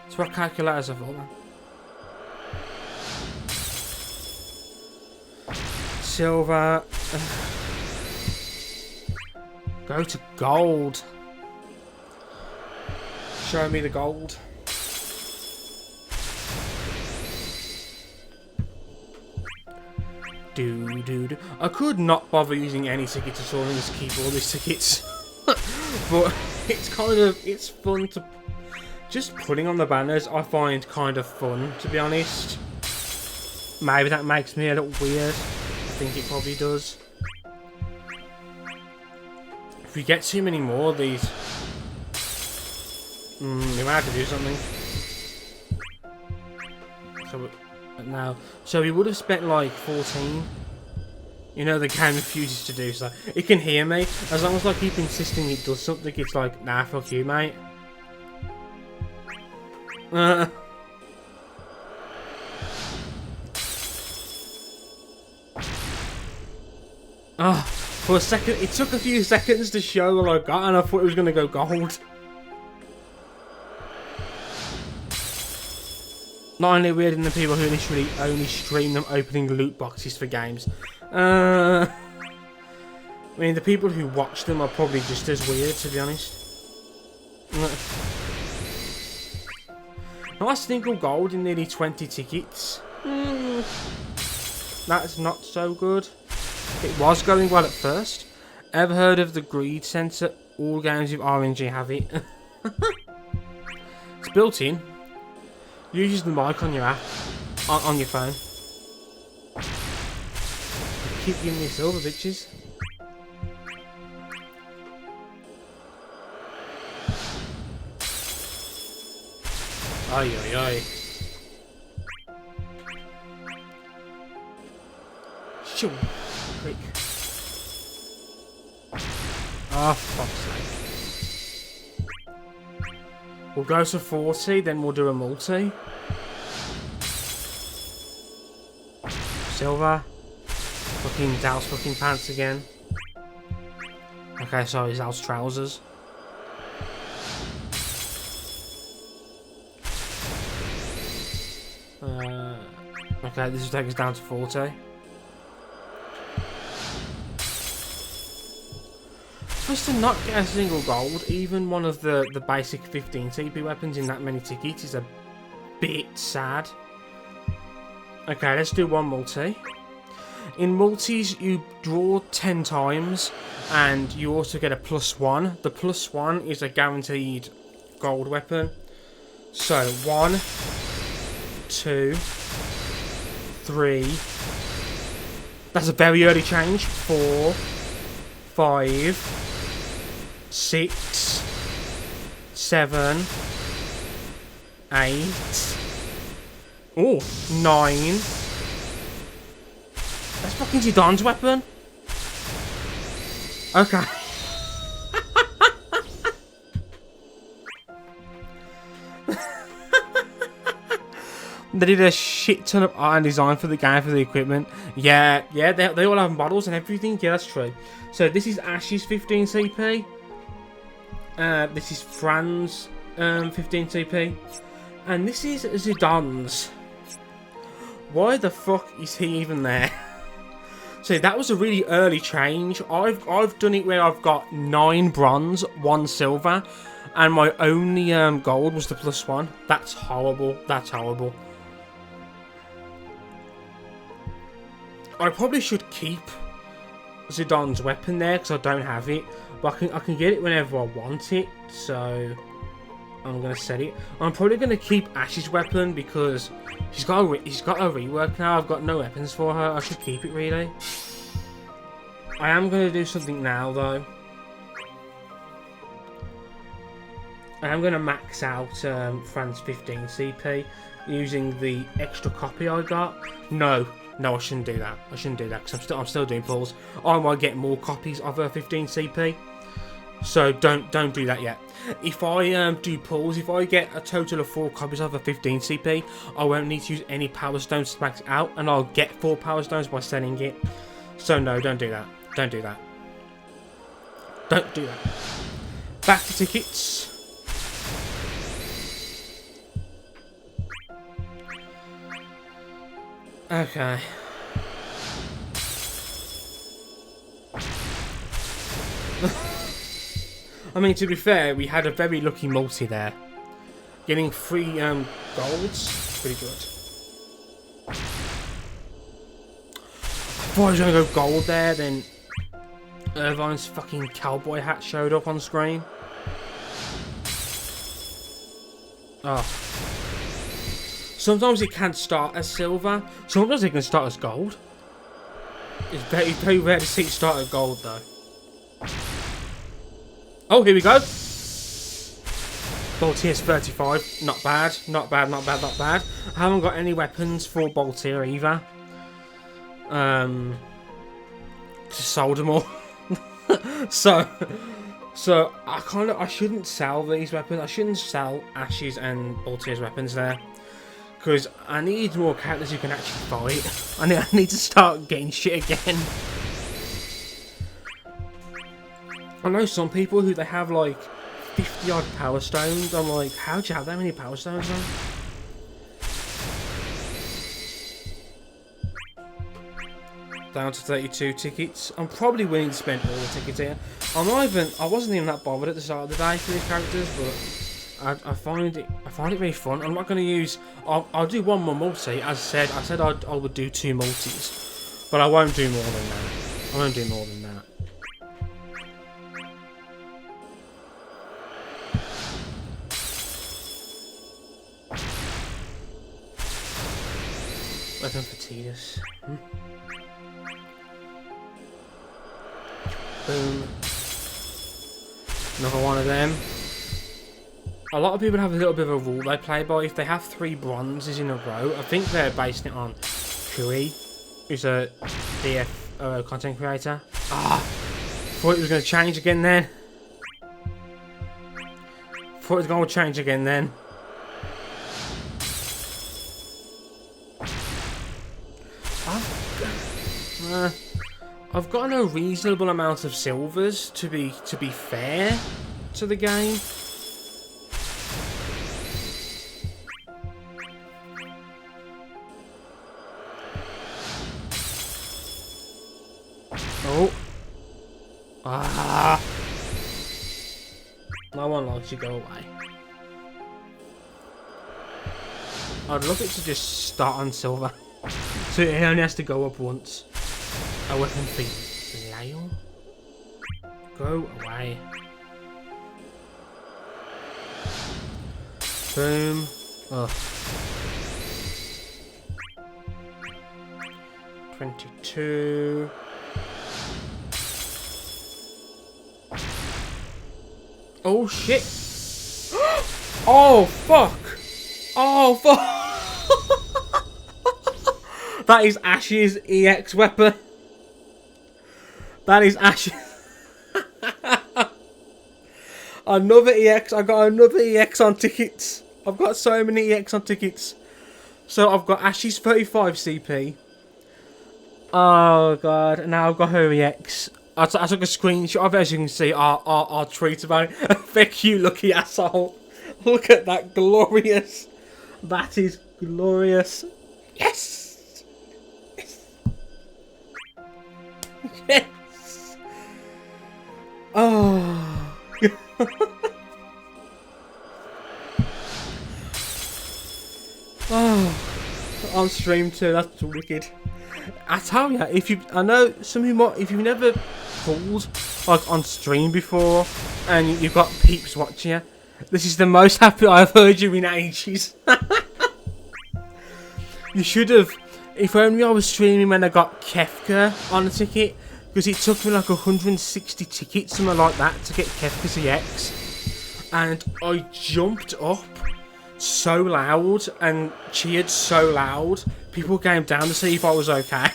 That's what calculators are for, man. Silver. Go to gold. Show me the gold. Do. I could not bother using any tickets at all and just keep all these tickets. But it's fun to... Just putting on the banners I find kind of fun, to be honest. Maybe that makes me a little weird. I think it probably does. If we get too many more of these... we might have to do something. So we would have spent like 14. You know, the game refuses to do so. It can hear me. As long as I keep insisting it does something, it's like, nah, fuck you, mate. For a second, it took a few seconds to show what I got, and I thought it was going to go gold. Not only weird than the people who initially only stream them opening loot boxes for games. I mean, the people who watch them are probably just as weird, to be honest. Nice single gold in nearly 20 tickets. That's not so good. It was going well at first. Ever heard of the greed sensor? All games with RNG have it. It's built in. Use the mic on your app, on your phone. Keep giving me silver, bitches. Ay. Shoo. Quick. Oh, fuck's sake. We'll go to 40, then we'll do a multi. Silver. Fucking Dal's fucking pants again. Okay, sorry, Dal's trousers. Okay, this will take us down to 40. Just to not get a single gold, even one of the basic 15 TP weapons in that many tickets is a bit sad. Okay, let's do one multi. In multis, you draw 10 times, and you also get a +1. The +1 is a guaranteed gold weapon. So, 1, 2, 3. That's a very early change. 4, 5. 6, 7, 8. Oh, 9. That's fucking Zidane's weapon. Okay. They did a shit ton of art and design for the game for the equipment. Yeah, they all have models and everything. Yeah, that's true. So this is Ash's 15 CP. This is Fran's 15 TP, and this is Zidane's. Why the fuck is he even there? So that was a really early change. I've done it where I've got 9 bronze, 1 silver, and my only gold was the +1. That's horrible. That's horrible. I probably should keep Zidane's weapon there because I don't have it, but I can get it whenever I want it. So I'm gonna set it. I'm probably gonna keep Ash's weapon because she's got a rework now. I've got no weapons for her. I should keep it really. I am gonna do something now though. I am gonna max out Fran's 15 CP using the extra copy I got. No, I shouldn't do that. I shouldn't do that because I'm still doing pulls. I might get more copies of her 15 CP. So don't do that yet. If I do pulls, if I get a total of 4 copies of a 15 CP, I won't need to use any power stones to max it out, and I'll get 4 power stones by selling it. So no, don't do that. Don't do that. Don't do that. Back to tickets. Okay. I mean, to be fair, we had a very lucky multi there. Getting 3 golds, pretty good. I thought I was going to go gold there, then Irvine's fucking cowboy hat showed up on screen. Oh. Sometimes it can start as silver, sometimes it can start as gold. It's very rare to see it start as gold though. Oh, here we go. Boltier's 35. Not bad. Not bad, not bad, not bad. I haven't got any weapons for Boltier either. Just sold them all. So I shouldn't sell these weapons. I shouldn't sell Ash's and Boltier's weapons there. Because I need more characters who can actually fight. I need to start getting shit again. I know some people who they have like 50 odd power stones. I'm like, how'd you have that many power stones then? Down to 32 tickets. I'm probably willing to spend all the tickets here. I wasn't even that bothered at the start of the day for these characters, but I find it really fun. I'm not going to use. I'll do one more multi. As said, I said I would do 2 multis, but I won't do more than that. I won't do more than that. Weapon for Tidus. Boom. Another one of them. A lot of people have a little bit of a rule they play by. If they have 3 bronzes in a row, I think they're basing it on Kui, who's a DF content creator. Thought it was going to change again then. Thought it was going to change again then. I've gotten a reasonable amount of silvers to be fair to the game. Oh. No one likes you, go away. I'd love it to just start on silver. So it only has to go up once. A weapon for Lyle? Go away. Boom. Oh. 22. Oh shit. Oh fuck. Oh fuck. That is Ash's EX weapon. That is Ash's. Another EX. I got another EX on tickets. I've got so many EX on tickets. So I've got Ash's 35 CP. Oh god. And now I've got her EX. I took a screenshot of it, as you can see. I'll tweet about it. Thank you, lucky asshole. Look at that. Glorious. That is glorious. Yes. Yes. Oh. on stream too. That's wicked. I tell you, I know some who might, if you've never pulled like on stream before, and you've got peeps watching you, this is the most happy I've heard you in ages. You should have. If only I was streaming when I got Kefka on the ticket, because it took me like 160 tickets, something like that, to get Kefka's EX, and I jumped up so loud and cheered so loud. People came down to see if I was okay.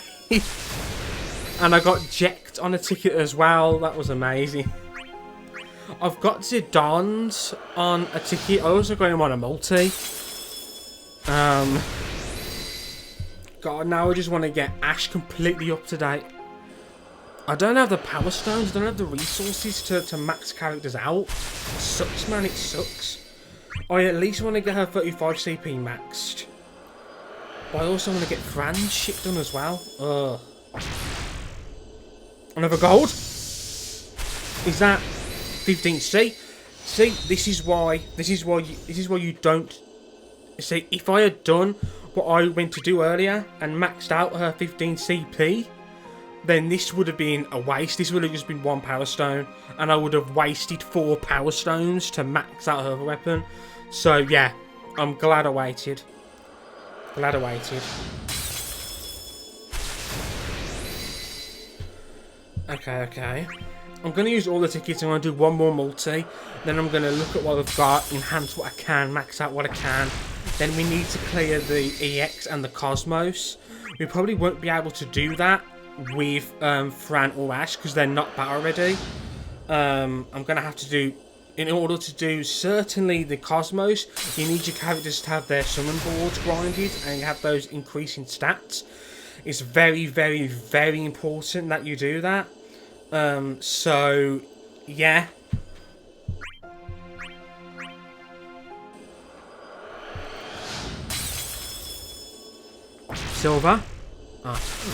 And I got jacked on a ticket as well. That was amazing. I've got Zidane's on a ticket. I also got him on a multi. God, now I just want to get Ash completely up to date. I don't have the power stones. I don't have the resources to max characters out. It sucks, man. It sucks. I at least want to get her 35 CP maxed. But I also want to get Fran's shit done as well. Ugh. Another gold? Is that 15C? See, this is why you don't. See, if I had done what I went to do earlier and maxed out her 15 CP, then this would have been a waste. This would have just been one power stone, and I would have wasted 4 power stones to max out her weapon. So yeah, I'm glad I waited. Glad I waited. Okay. I'm going to use all the tickets. I'm going to do one more multi. Then I'm going to look at what I've got, enhance what I can, max out what I can. Then we need to clear the EX and the Cosmos. We probably won't be able to do that with Fran or Ash because they're not battle ready. I'm going to have to do... In order to do certainly the Cosmos, you need your characters to have their summon boards grinded and have those increasing stats. It's very, very, very important that you do that. So, yeah. Silver.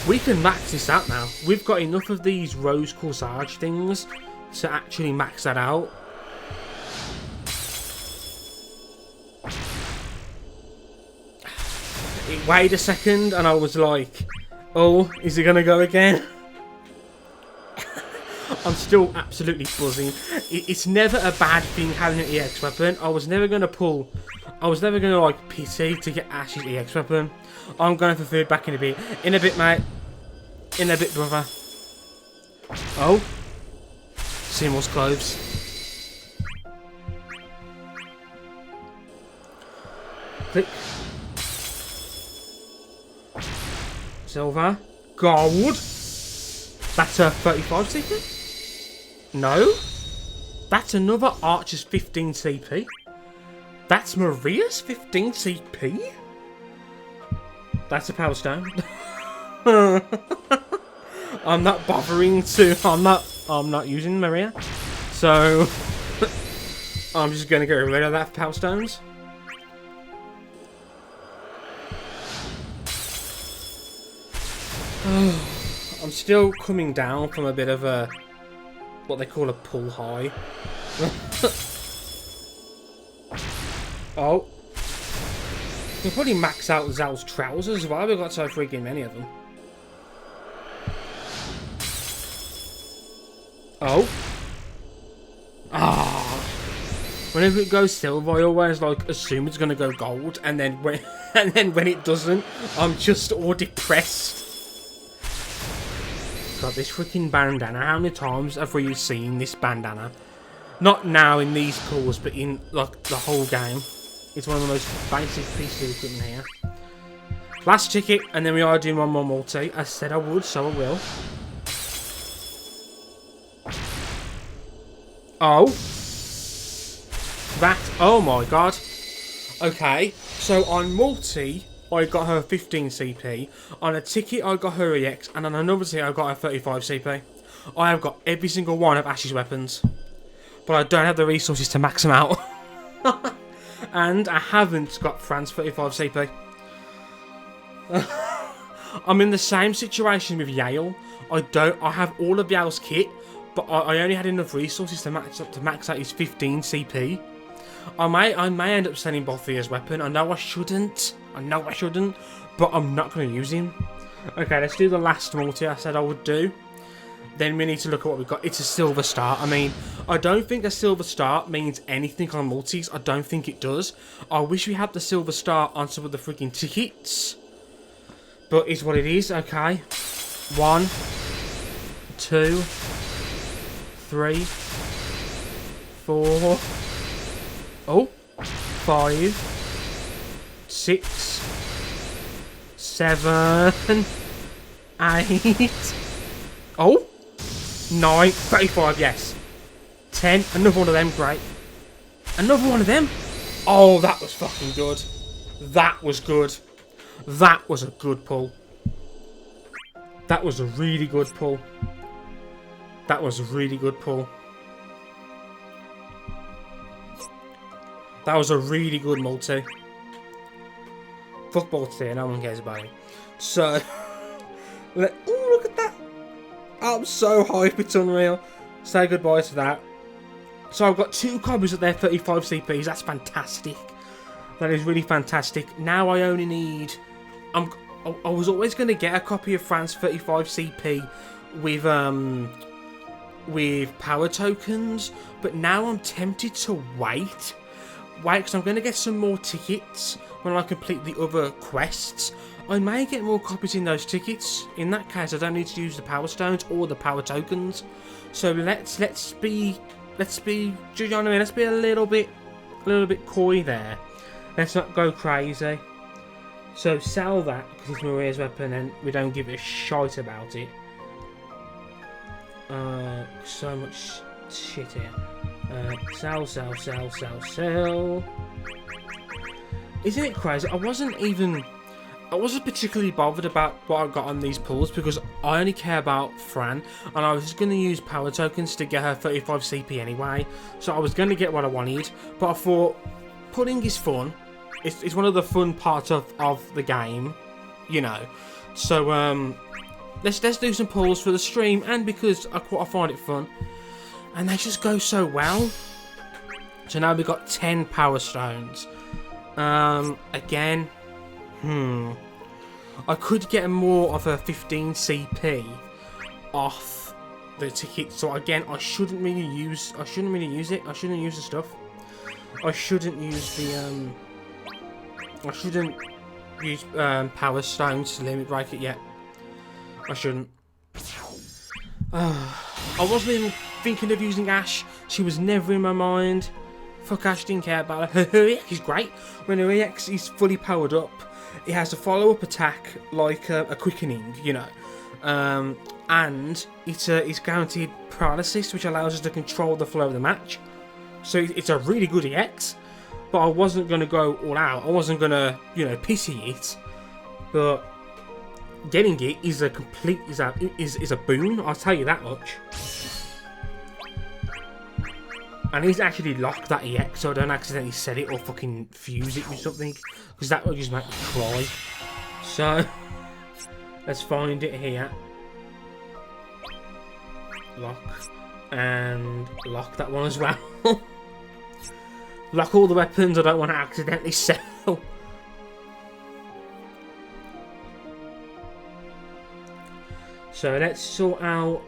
We can max this out now. We've got enough of these Rose Corsage things to actually max that out. Wait a second, and I was like, oh, is it gonna go again? I'm still absolutely buzzing. It's never a bad thing having an EX weapon. I was never gonna like pity to get Ash's EX weapon. I'm going for food back in a bit. In a bit, mate. In a bit, brother. Oh. Seymour's clothes. Click. Silver. Gold. That's a 35 CP? No. That's another Archer's 15 CP. That's Maria's 15 CP? That's a power stone. I'm not bothering to... I'm not using Maria. So... I'm just going to get rid of that for power stones. I'm still coming down from a bit of a... what they call a pull high. Oh. We'll probably max out Zal's trousers. Why have we got so freaking many of them? Oh. Ah. Whenever it goes silver, I always like assume it's gonna go gold, and then when when it doesn't, I'm just all depressed. God, this freaking bandana. How many times have we seen this bandana? Not now in these pools, but in like the whole game. It's one of the most basic pieces of equipment here. Last ticket, and then we are doing one more multi. I said I would, so I will. Oh. That, oh my god. Okay, so on multi, I got her 15 CP. On a ticket, I got her EX. And on another ticket, I got her 35 CP. I have got every single one of Ash's weapons. But I don't have the resources to max them out. And I haven't got Fran's 35 CP. I'm in the same situation with Yale. I have all of Yale's kit, but I only had enough resources to max out his 15 CP. I may end up selling Bothia's weapon. I know I shouldn't, but I'm not going to use him. Okay, let's do the last multi I said I would do. Then we need to look at what we've got. It's a silver star. I mean, I don't think a silver star means anything on multis. I don't think it does. I wish we had the silver star on some of the freaking tickets. But it's what it is, okay. 1, 2, 3, 4. Oh, 5, 6, 7, 8. Oh, 9, 35, yes. 10, another one of them, great. Another one of them. Oh, that was fucking good. That was good. That was a good pull. That was a really good pull. That was a really good pull. That was a really good multi. Football today, no one cares about it. So, oh, look at that. I'm so hype, it's unreal. Say goodbye to that. So I've got 2 copies of their 35 CPs. That's fantastic. That is really fantastic. Now I only need... I was always going to get a copy of Fran's 35 CP with power tokens, but now I'm tempted to wait because I'm going to get some more tickets when I complete the other quests. I may get more copies in those tickets. In that case, I don't need to use the power stones or the power tokens. So let's be, do you know what I mean? Let's be a little bit coy there. Let's not go crazy. So sell that because it's Maria's weapon and we don't give a shite about it. So much shit here. Sell. Isn't it crazy? I wasn't particularly bothered about what I got on these pulls because I only care about Fran and I was just going to use power tokens to get her 35 CP anyway. So I was going to get what I wanted, but I thought pulling is fun. It's one of the fun parts of the game, you know. So let's do some pulls for the stream and because I find it fun. And they just go so well. So now we've got 10 power stones. Again, I could get more of a 15 CP off the ticket. So again, I shouldn't really use it. I shouldn't use the stuff. I shouldn't use the power stones to limit break it yet. I shouldn't. I wasn't even thinking of using Ash. She was never in my mind. Fuck Ash, didn't care about her. Her EX is great. When her EX is fully powered up, it has a follow-up attack like a quickening, you know. And it's guaranteed paralysis, which allows us to control the flow of the match. So it's a really good EX. But I wasn't going to go all out. I wasn't going to, you know, pity it. But getting it is a boon. I'll tell you that much. And he's actually locked that EX, so I don't accidentally set it or fucking fuse it with something, because that would just make me cry. So let's find it here. Lock and lock that one as well. Lock all the weapons I don't want to accidentally sell. So let's sort out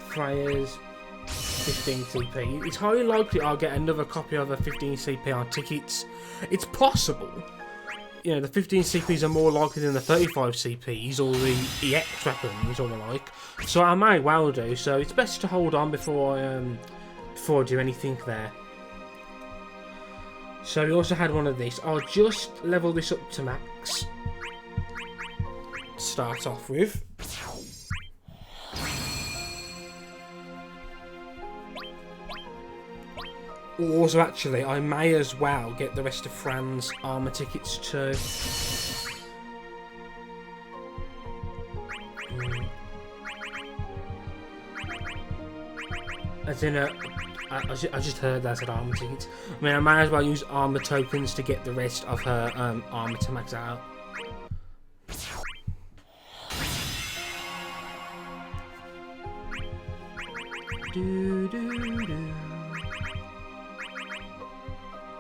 Freya's 15 CP. It's highly likely I'll get another copy of a 15 CP on tickets. It's possible. You know, the 15 CPs are more likely than the 35 CPs or the EX weapons or the like. So I may well do. So it's best to hold on before I do anything there. So we also had one of these. I'll just level this up to max. Start off with. Also, actually, I may as well get the rest of Fran's armor tickets too. As in I just heard that at armor tickets. I mean, I might as well use armor tokens to get the rest of her armor to max out.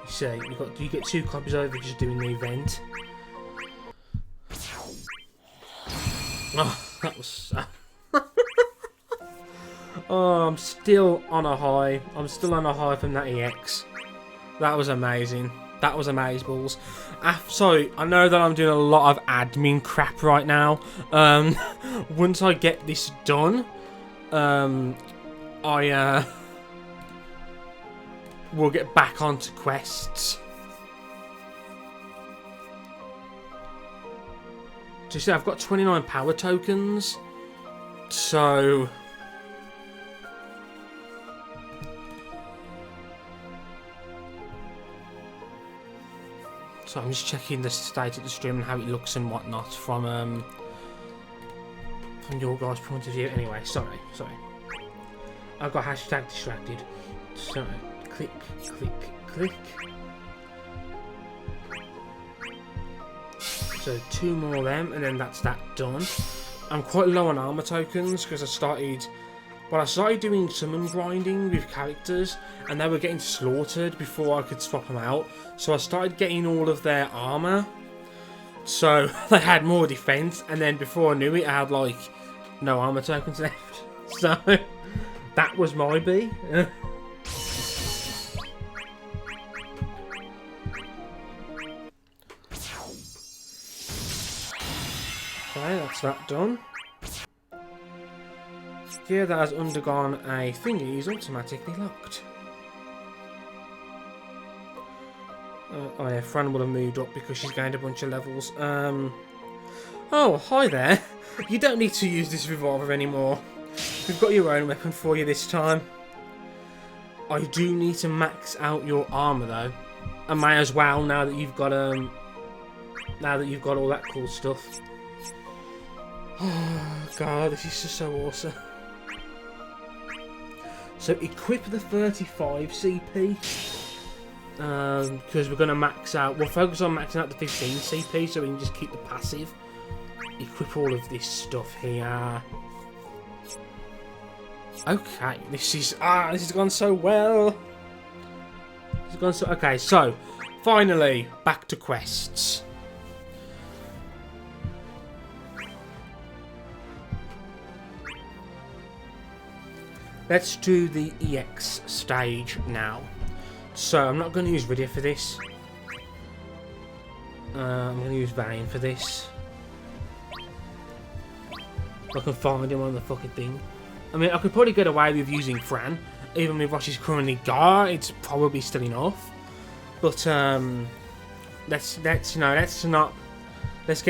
So you get 2 copies over just doing the event. Oh, that was... Oh, I'm still on a high. I'm still on a high from that EX. That was amazing. That was amazeballs. Sorry, I know that I'm doing a lot of admin crap right now. Once I get this done, I will get back onto quests. So you see, I've got 29 power tokens. So... So I'm just checking the state of the stream and how it looks and whatnot from your guys' point of view. Anyway, sorry. I got hashtag distracted. So click. So 2 more of them, and then that's that done. I'm quite low on armor tokens because I started doing summon grinding with characters, and they were getting slaughtered before I could swap them out. So I started getting all of their armor, so they had more defense. And then before I knew it, I had like no armor tokens left. So that was my B. Okay, that's that done. Gear that has undergone a thingy is automatically locked. Oh yeah, Fran will have moved up because she's gained a bunch of levels. Oh, hi there. You don't need to use this revolver anymore. We've got your own weapon for you this time. I do need to max out your armor though. I may as well now that you've got all that cool stuff. Oh god, this is just so awesome. So equip the 35 CP. Because we're going to max out. We'll focus on maxing out the 15 CP so we can just keep the passive. Equip all of this stuff here. Okay, this has gone so well. Okay, so finally back to quests. Let's do the EX stage now. So I'm not going to use Rydia for this. I'm going to use Vane for this. I can find him on the fucking thing. I mean, I could probably get away with using Fran, even with what she's currently got. It's probably still enough. But let's get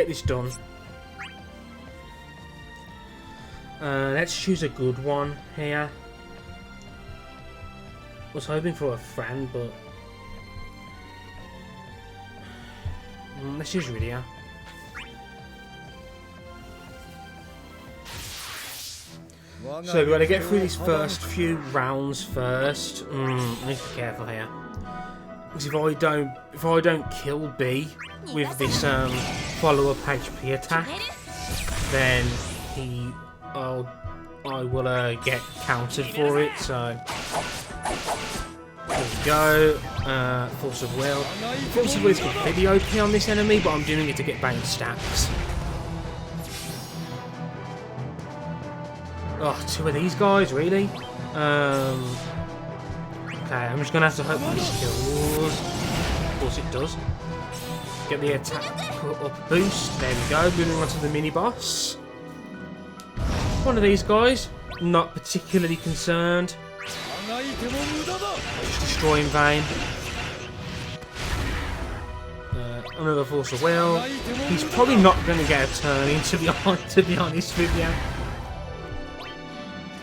this done. Let's choose a good one here. I was hoping for a Fran, but let's use Rydia. So we've got to get through these first few rounds first. I need to be careful here, because if I don't kill B with this follow-up HP attack, then I will get counted for it. So there we go. Force of Will. Force of Will is completely OP on this enemy, but I'm doing it to get bang stacks. Oh, 2 of these guys, really? Okay, I'm just gonna have to hope this kills. Of course it does. Get the attack up boost. There we go. Moving on to the mini boss. One of these guys, not particularly concerned. Just destroying Vane. Another Force of Will. He's probably not going to get a turn in, to be honest with you.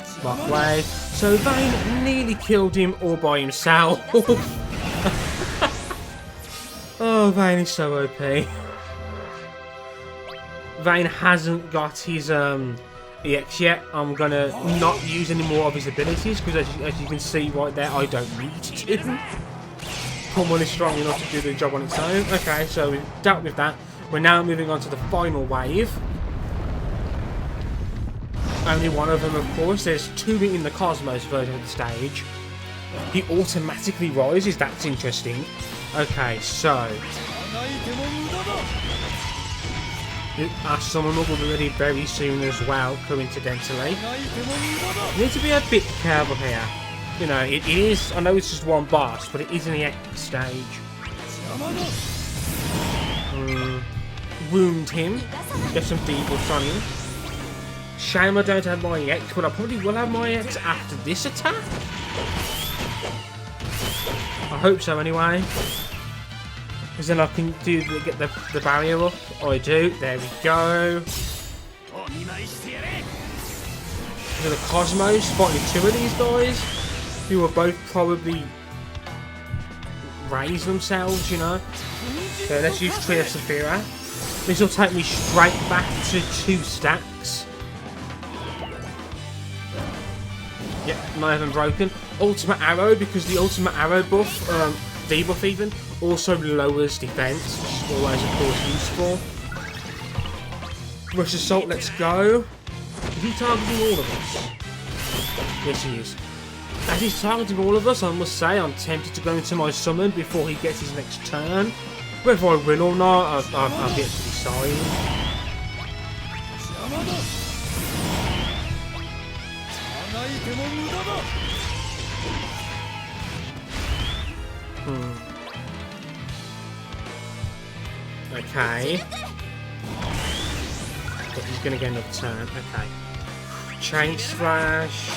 Smart play. So Vane nearly killed him all by himself. Oh, Vane is so OP. Vane hasn't got his EX yet. I'm gonna not use any more of his abilities because, as you can see right there, I don't need to. Pummel is strong enough to do the job on its own. Okay, so we've dealt with that. We're now moving on to the final wave. Only one of them, of course. There's 2 in the Cosmos version of the stage. He automatically rises. That's interesting. Okay, so Our summon will be ready very soon as well, coincidentally. You need to be a bit careful here. You know, it is, I know it's just one boss, but it is in the X stage. Wound him. Get some debuffs on him. Shame I don't have my X, but I probably will have my X after this attack. I hope so anyway. Because then I can get the barrier up. I do. There we go. So the Cosmos fighting two of these guys, who will both probably raise themselves, you know. So let's use Tree of Saphira. This will take me straight back to 2 stacks. Yep, not even broken. Ultimate Arrow, because the Ultimate Arrow buff, debuff even, also lowers defense, which is always, of course, useful. Rush Assault, let's go. Is he targeting all of us? Yes, he is. As he's targeting all of us, I must say I'm tempted to go into my summon before he gets his next turn. Whether I will or not, I've yet to decide. Okay. But he's going to get another turn. Okay. Chain Slash.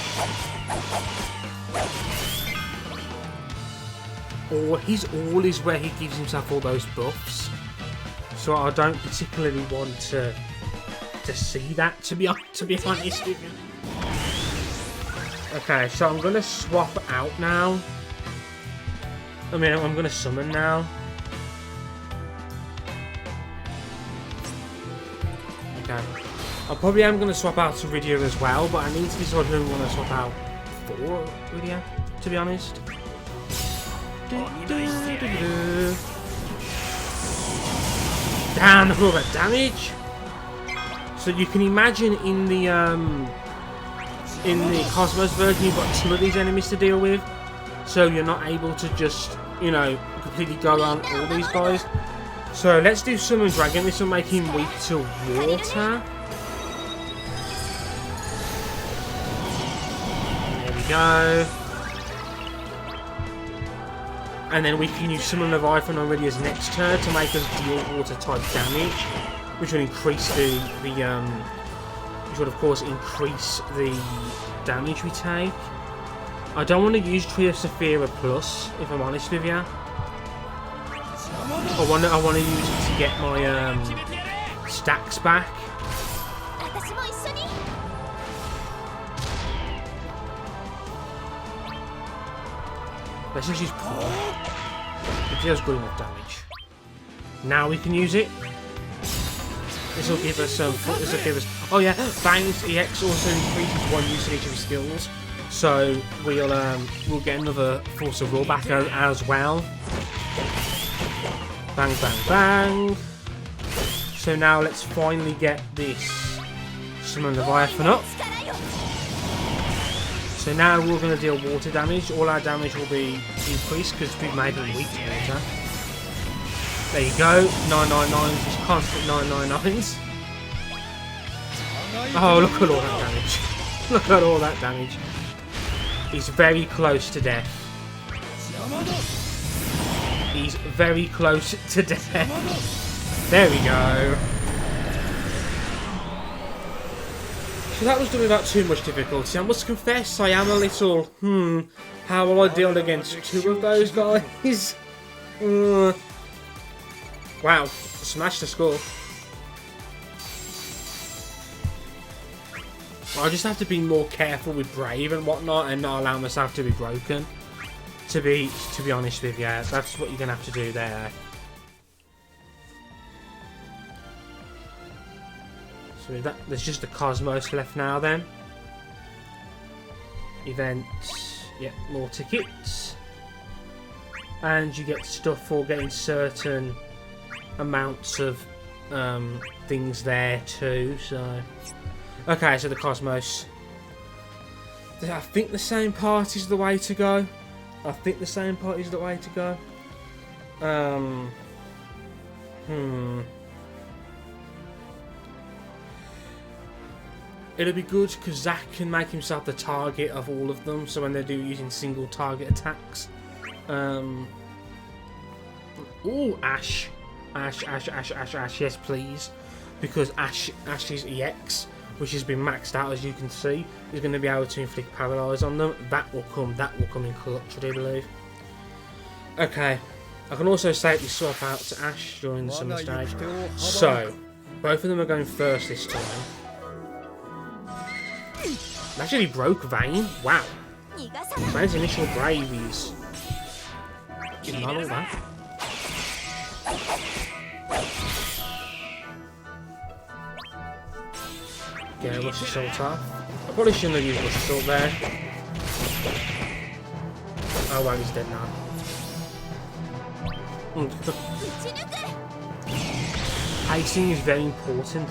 Or his all is where he gives himself all those buffs. So I don't particularly want to see that, to be honest with you. Okay, so I'm going to swap out now. I mean, I'm going to summon now. Okay. I probably am going to swap out to Rydia as well, but I need to decide who I'm going to swap out for Rydia, to be honest. Damn, look at all that damage! So you can imagine in the Cosmos version you've got 2 of these enemies to deal with. So you're not able to just, you know, completely go around all these guys. So let's do Summon Dragon. This will make him weak to water. There we go. And then we can use Summon Leviathan on Rydia's next turn to make us deal water type damage, which will increase which would of course increase the damage we take. I don't want to use Tree of Saphira Plus, if I'm honest with you. I want to use it to get my stacks back. Let's just use Paw. It deals good enough damage. Now we can use it. This will give us some. This will give us. Oh yeah, Fang's EX also increases 1 use in each of his skills. So we'll get another Force of Will back as well. Bang, bang, bang. So now let's finally get this Summon Leviathan up. So now we're going to deal water damage. All our damage will be increased because we've made it weak to water. There you go. 999s, just constant 999s. Oh, look at all that damage. Look at all that damage. He's very close to death. He's very close to death. There we go. So that was doing without too much difficulty. I must confess, I am a little, how will I deal against 2 of those guys? Wow, smashed the score. I just have to be more careful with Brave and whatnot and not allow myself to be broken. To be honest with you, that's what you're going to have to do there. So there's just the Cosmos left now then. Events, yeah, more tickets. And you get stuff for getting certain amounts of things there too, so... Okay, so the Cosmos. I think the same part is the way to go. I think the same part is the way to go. It'll be good because Zack can make himself the target of all of them, so when they do using single target attacks. Ooh, Ash. Ash, yes please. Because Ash's EX, which has been maxed out as you can see, is going to be able to inflict paralyze on them. That will come in clutch, I do believe. Okay, I can also safely swap out to Ash during the summer stage. So, both of them are going first this time. Actually broke Vayne. Wow. Vayne's initial bravies. Not all that. Yeah, Rush Assault off. I probably shouldn't have used Rush Assault there. Oh wow, he's dead now. Pacing is very important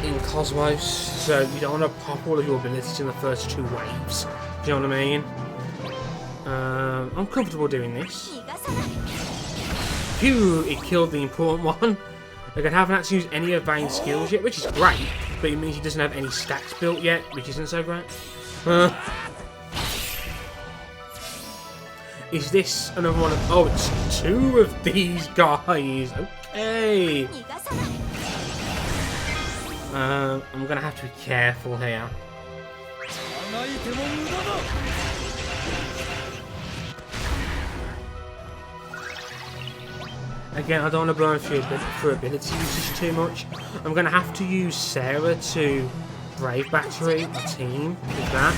in Cosmos, so you don't want to pop all of your abilities in the first 2 waves. Do you know what I mean? I'm comfortable doing this. Phew, it killed the important one. Like, I haven't had to use any of Vayne's skills yet, which is great, but it means he doesn't have any stacks built yet, which isn't so great. Is this another one of... Oh, it's 2 of these guys. Okay. I'm gonna have to be careful here. Again, I don't want to blow through ability usage too much. I'm gonna have to use Sarah to Brave Battery the team with that.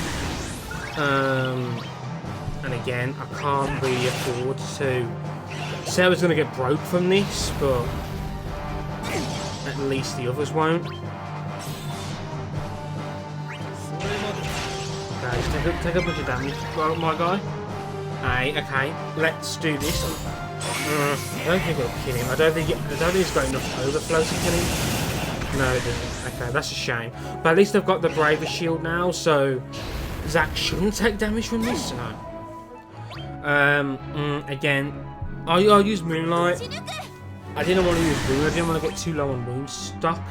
And again, I can't really afford to. Sarah's gonna get broke from this, but at least the others won't. Okay, take a bunch of damage, my guy. Okay, let's do this. I don't think it'll kill him. I don't think it's got enough overflow to kill him. No, it doesn't. Okay, that's a shame. But at least I've got the Braver Shield now, so Zack shouldn't take damage from this. No. Again, I'll use Moonlight. I didn't want to use Wound. I didn't want to get too low on wound stock.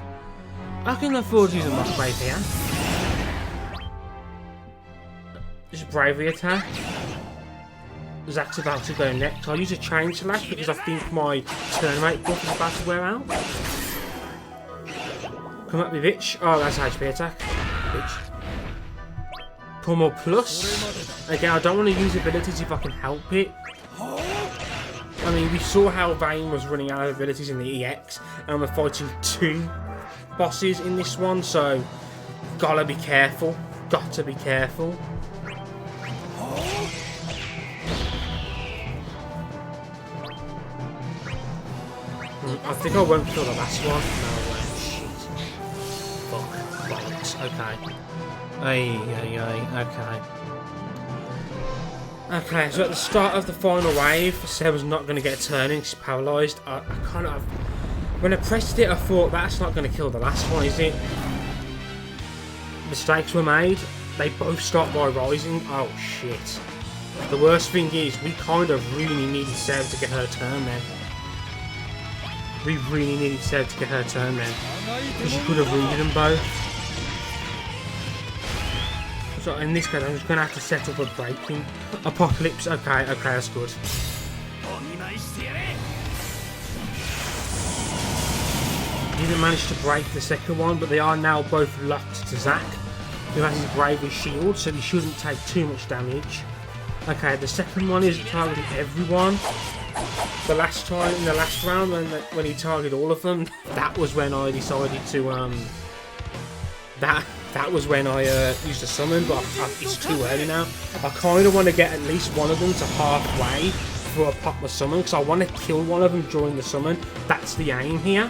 I can afford using my Brave here. Just Bravery attack. Zack's about to go next. I'll use a Chain Slash because I think my turn rate buff is about to wear out. Come at me, bitch. Oh, that's HP attack. Bitch. Pummel Plus. Again, I don't want to use abilities if I can help it. I mean, we saw how Vayne was running out of abilities in the EX, and we're fighting 2 bosses in this one, so gotta be careful. Got to be careful. I think I won't kill the last one. No, shit. Fuck. Bollocks. Okay. Okay. Okay, so at the start of the final wave, Sarah's not going to get a turn in, she's paralysed. I kind of... When I pressed it, I thought, that's not going to kill the last one, is it? Mistakes were made. They both start by rising. Oh, shit. The worst thing is, we kind of really needed Sarah to get her turn then. We really needed Sarah to get her turn then. Because she could have wounded them both. So in this case, I'm just going to have to set up a breaking Apocalypse. Okay, that's good. Didn't manage to break the second one, but they are now both locked to Zack, who has his Bravery Shield, so he shouldn't take too much damage. Okay, the second one is targeting everyone. The last time, in the last round, when he targeted all of them, that was when I decided to, that was when I used a summon, but it's too early now. I kind of want to get at least one of them to halfway before I pop my summon, because I want to kill one of them during the summon. That's the aim here.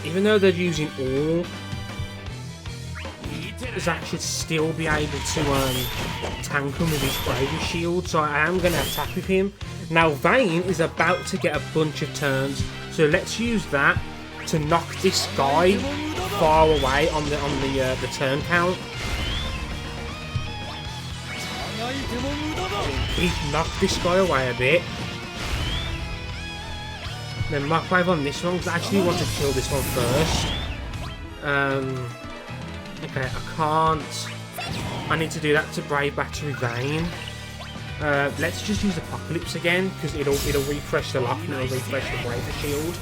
Even though they're using all, Zack should still be able to tank him with his Bravery Shield, so I am going to attack with him. Now Vayne is about to get a bunch of turns, so let's use that to knock this guy far away on the turn count. He knocked this guy away a bit. Then Mockwave on this one, because I actually want to kill this one first. Okay, I can't. I need to do that to Brave Battery Vein. Let's just use Apocalypse again, because it'll refresh the lock and it'll refresh the Braver Shield.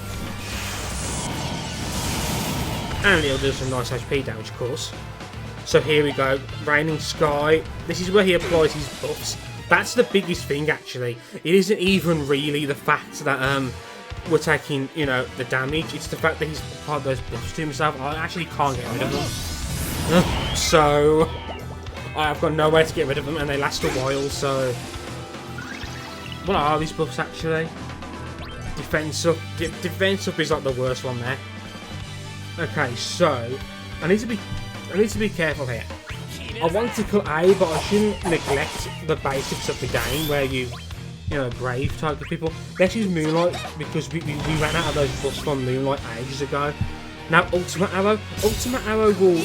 And it'll do some nice HP damage, of course. So here we go, Raining Sky. This is where he applies his buffs. That's the biggest thing, actually. It isn't even really the fact that we're taking, you know, the damage. It's the fact that he's applied those buffs to himself. I actually can't get rid of them. So I've got no way to get rid of them, and they last a while. So what are these buffs actually? Defense up. Defense up is like the worst one there. Okay, so I need to be careful here. I want to kill A, but I shouldn't neglect the basics of the game where you know, brave type of people. Let's use Moonlight because we ran out of those buffs from Moonlight ages ago. Now Ultimate Arrow. Ultimate Arrow will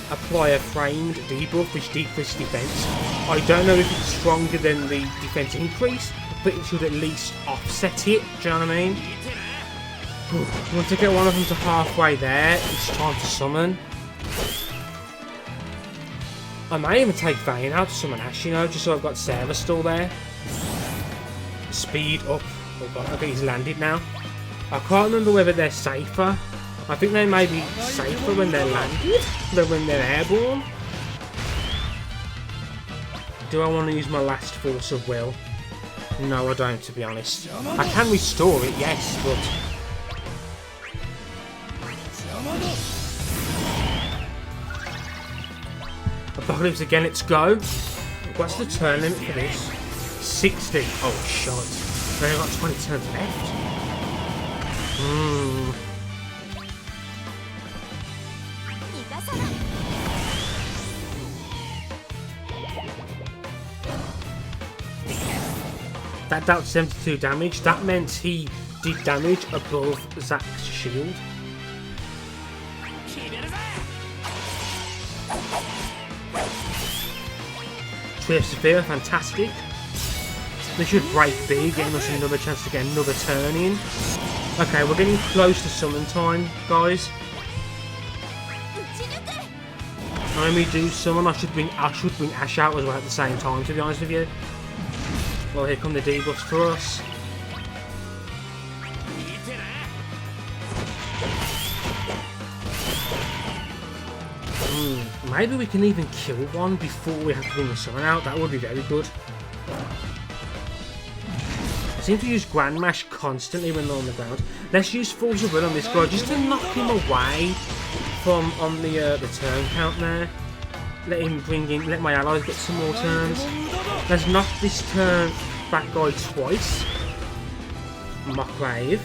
apply a framed debuff which decreases defense. I don't know if it's stronger than the defense increase, but it should at least offset it. Do you know what I mean? Once I get one of them to halfway there, it's time to summon. I may even take Vayne out to summon Ash, you know, just so I've got Sarah still there. Speed up. Oh god, I think he's landed now. I can't remember whether they're safer. I think they may be safer when they're landed than when they're airborne. Do I want to use my last Force of Will? No, I don't, to be honest. I can restore it, yes, but... Apocalypse again, let's go. What's the turn limit for this? 60. Oh, shit. They've got 20 turns left. That dealt 72 damage. That meant he did damage above Zack's shield. Tree of Severe, fantastic. They should break big, getting us another chance to get another turn in. Okay, we're getting close to summon time, guys. When we do summon, I should bring Ash out as well at the same time, to be honest with you. Well, here come the debuffs for us. Maybe we can even kill one before we have to bring the summon out. That would be very good. I seem to use Grand Mash constantly when they're on the ground. Let's use Force of Will on this guy just to knock him away from on the turn count there. Let my allies get some more turns. Let's knock this turn back guy twice. Mockwave.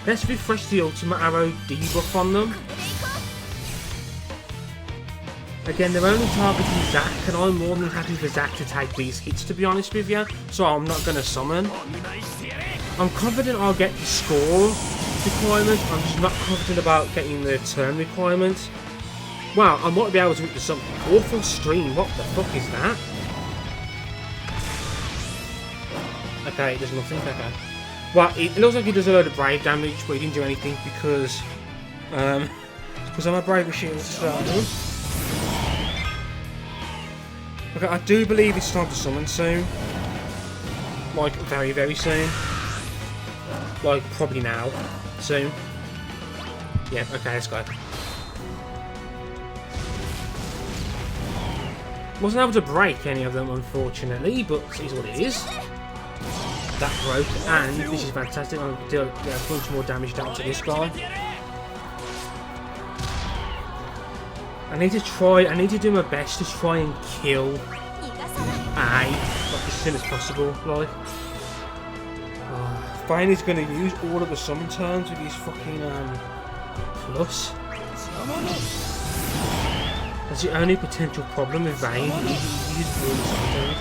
Let's refresh the Ultimate Arrow debuff on them. Again, they're only targeting Zack, and I'm more than happy for Zack to take these hits, to be honest with you, so I'm not going to summon. I'm confident I'll get the score requirement, I'm just not confident about getting the turn requirement. Wow, I might be able to hit some awful stream, what the fuck is that? Okay, there's nothing, okay. Well, it looks like he does a load of brave damage, but he didn't do anything because I'm a Braver Shield, so... Okay, I do believe it's time to summon soon. Like, very, very soon. Like, probably now. Soon. Yeah, okay, let's go. Wasn't able to break any of them, unfortunately, but it is what it is. That broke, and this is fantastic. I'm going to do a bunch more damage down to this guy. I need to do my best to try and kill A, like as soon as possible, like. Fran is going to use all of the summon turns with his fucking plus. That's the only potential problem with Vayne. He's really summon turns.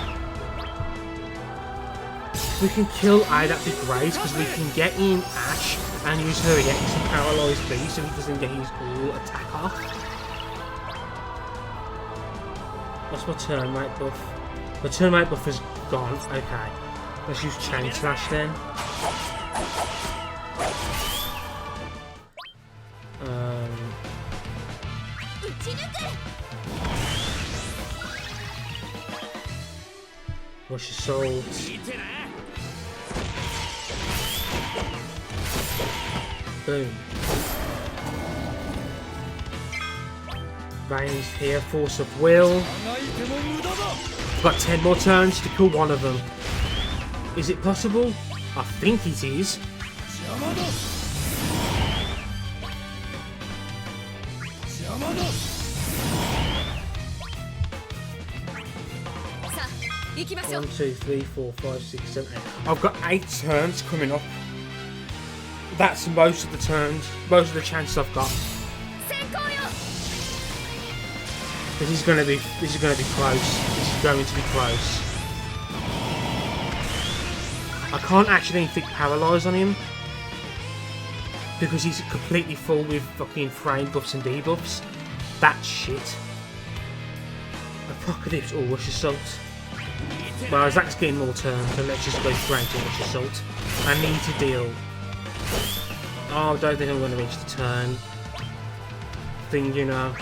If we can kill A, that'd be great, because we can get in Ash and use her X and paralyze B so he doesn't get his all attack off. What's my turn rate buff? My turn rate buff is gone. Okay. Let's use Chain Slash then. Rush Assault. Boom. Range here, Force of Will. I've got 10 more turns to kill one of them. Is it possible? I think it is. One, 2, 3, 4, 5, 6, 7, 8. I've got 8 turns coming up. That's most of the turns, most of the chances I've got. This is going to be close. This is going to be close. I can't actually inflict paralyze on him because he's completely full with fucking frame buffs and debuffs. That's shit. Apocalypse or Rush Assault. Well, Zach's getting more turns, so let's just go straight to Rush Assault. I need to deal. Oh, I don't think I'm going to reach the turn thing, you know.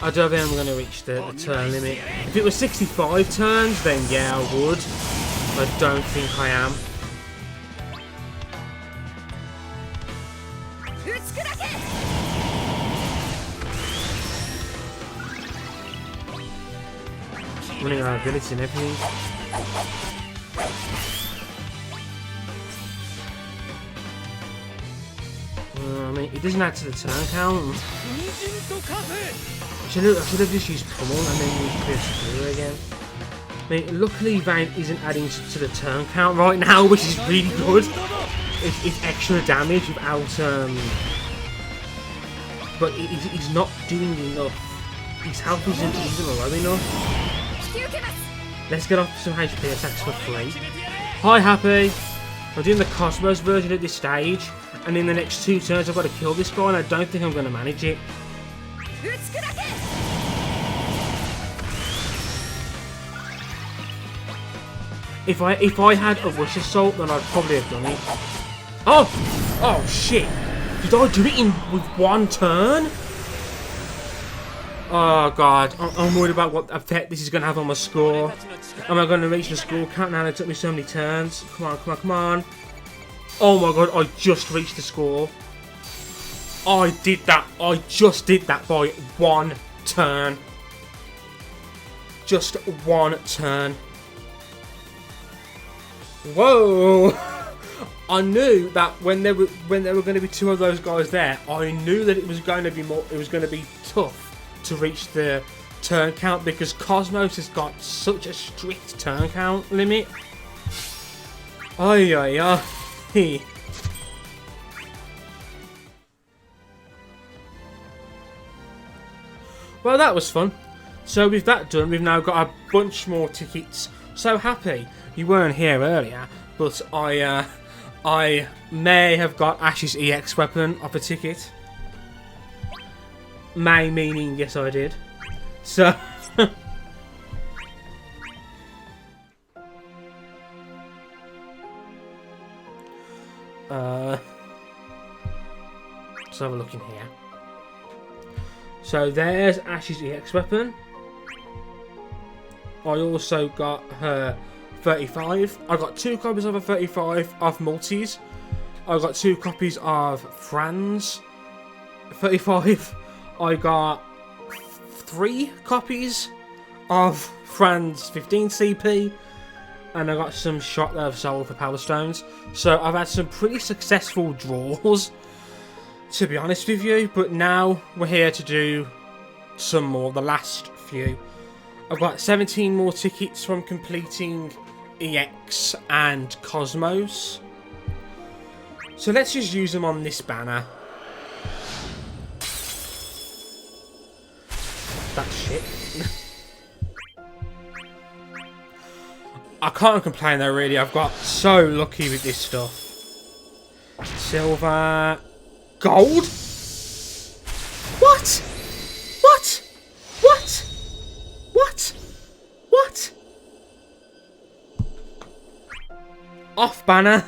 I don't think I'm going to reach the turn limit. If it was 65 turns, then yeah, I would. I don't think I am. Running out of ability and everything. I mean, it doesn't add to the turn count. I should have just used Pummel and then used Pierce again. I mean, luckily Vayne isn't adding to the turn count right now, which is really good. It's extra damage without, but he's not doing enough. His health isn't even low enough. Let's get off some HP attacks for free. Hi, Happy! I'm doing the Cosmos version at this stage, and in the next 2 turns I've got to kill this guy, and I don't think I'm going to manage it. If I had a Rush Assault, then I'd probably have done it. Oh! Oh, shit! Did I do it with 1 turn? Oh god, I'm worried about what effect this is going to have on my score. Am I going to reach the score count now? It took me so many turns. Come on, come on, come on. Oh my god, I just reached the score. I did that. I just did that by 1 turn. Just 1 turn. Whoa! I knew that when there were going to be 2 of those guys there, I knew that it was going to be tough to reach the turn count because Cosmos has got such a strict turn count limit. Ay ay ay. Well, that was fun. So with that done, we've now got a bunch more tickets. So Happy, you weren't here earlier, but I may have got Ash's EX weapon off a ticket. May meaning yes I did. So let's have a look in here. So there's Ash's EX weapon. I also got her 35. I got 2 copies of her 35 of multis. I got 2 copies of Fran's 35. I got 3 copies of Fran's 15 CP, and I got some shot that I've sold for Power Stones. So I've had some pretty successful draws, to be honest with you, but now we're here to do some more, the last few. I've got 17 more tickets from completing EX and Cosmos. So let's just use them on this banner. That's shit. I can't complain though, really. I've got so lucky with this stuff. Silver. Gold? What? What? What? What? Off banner.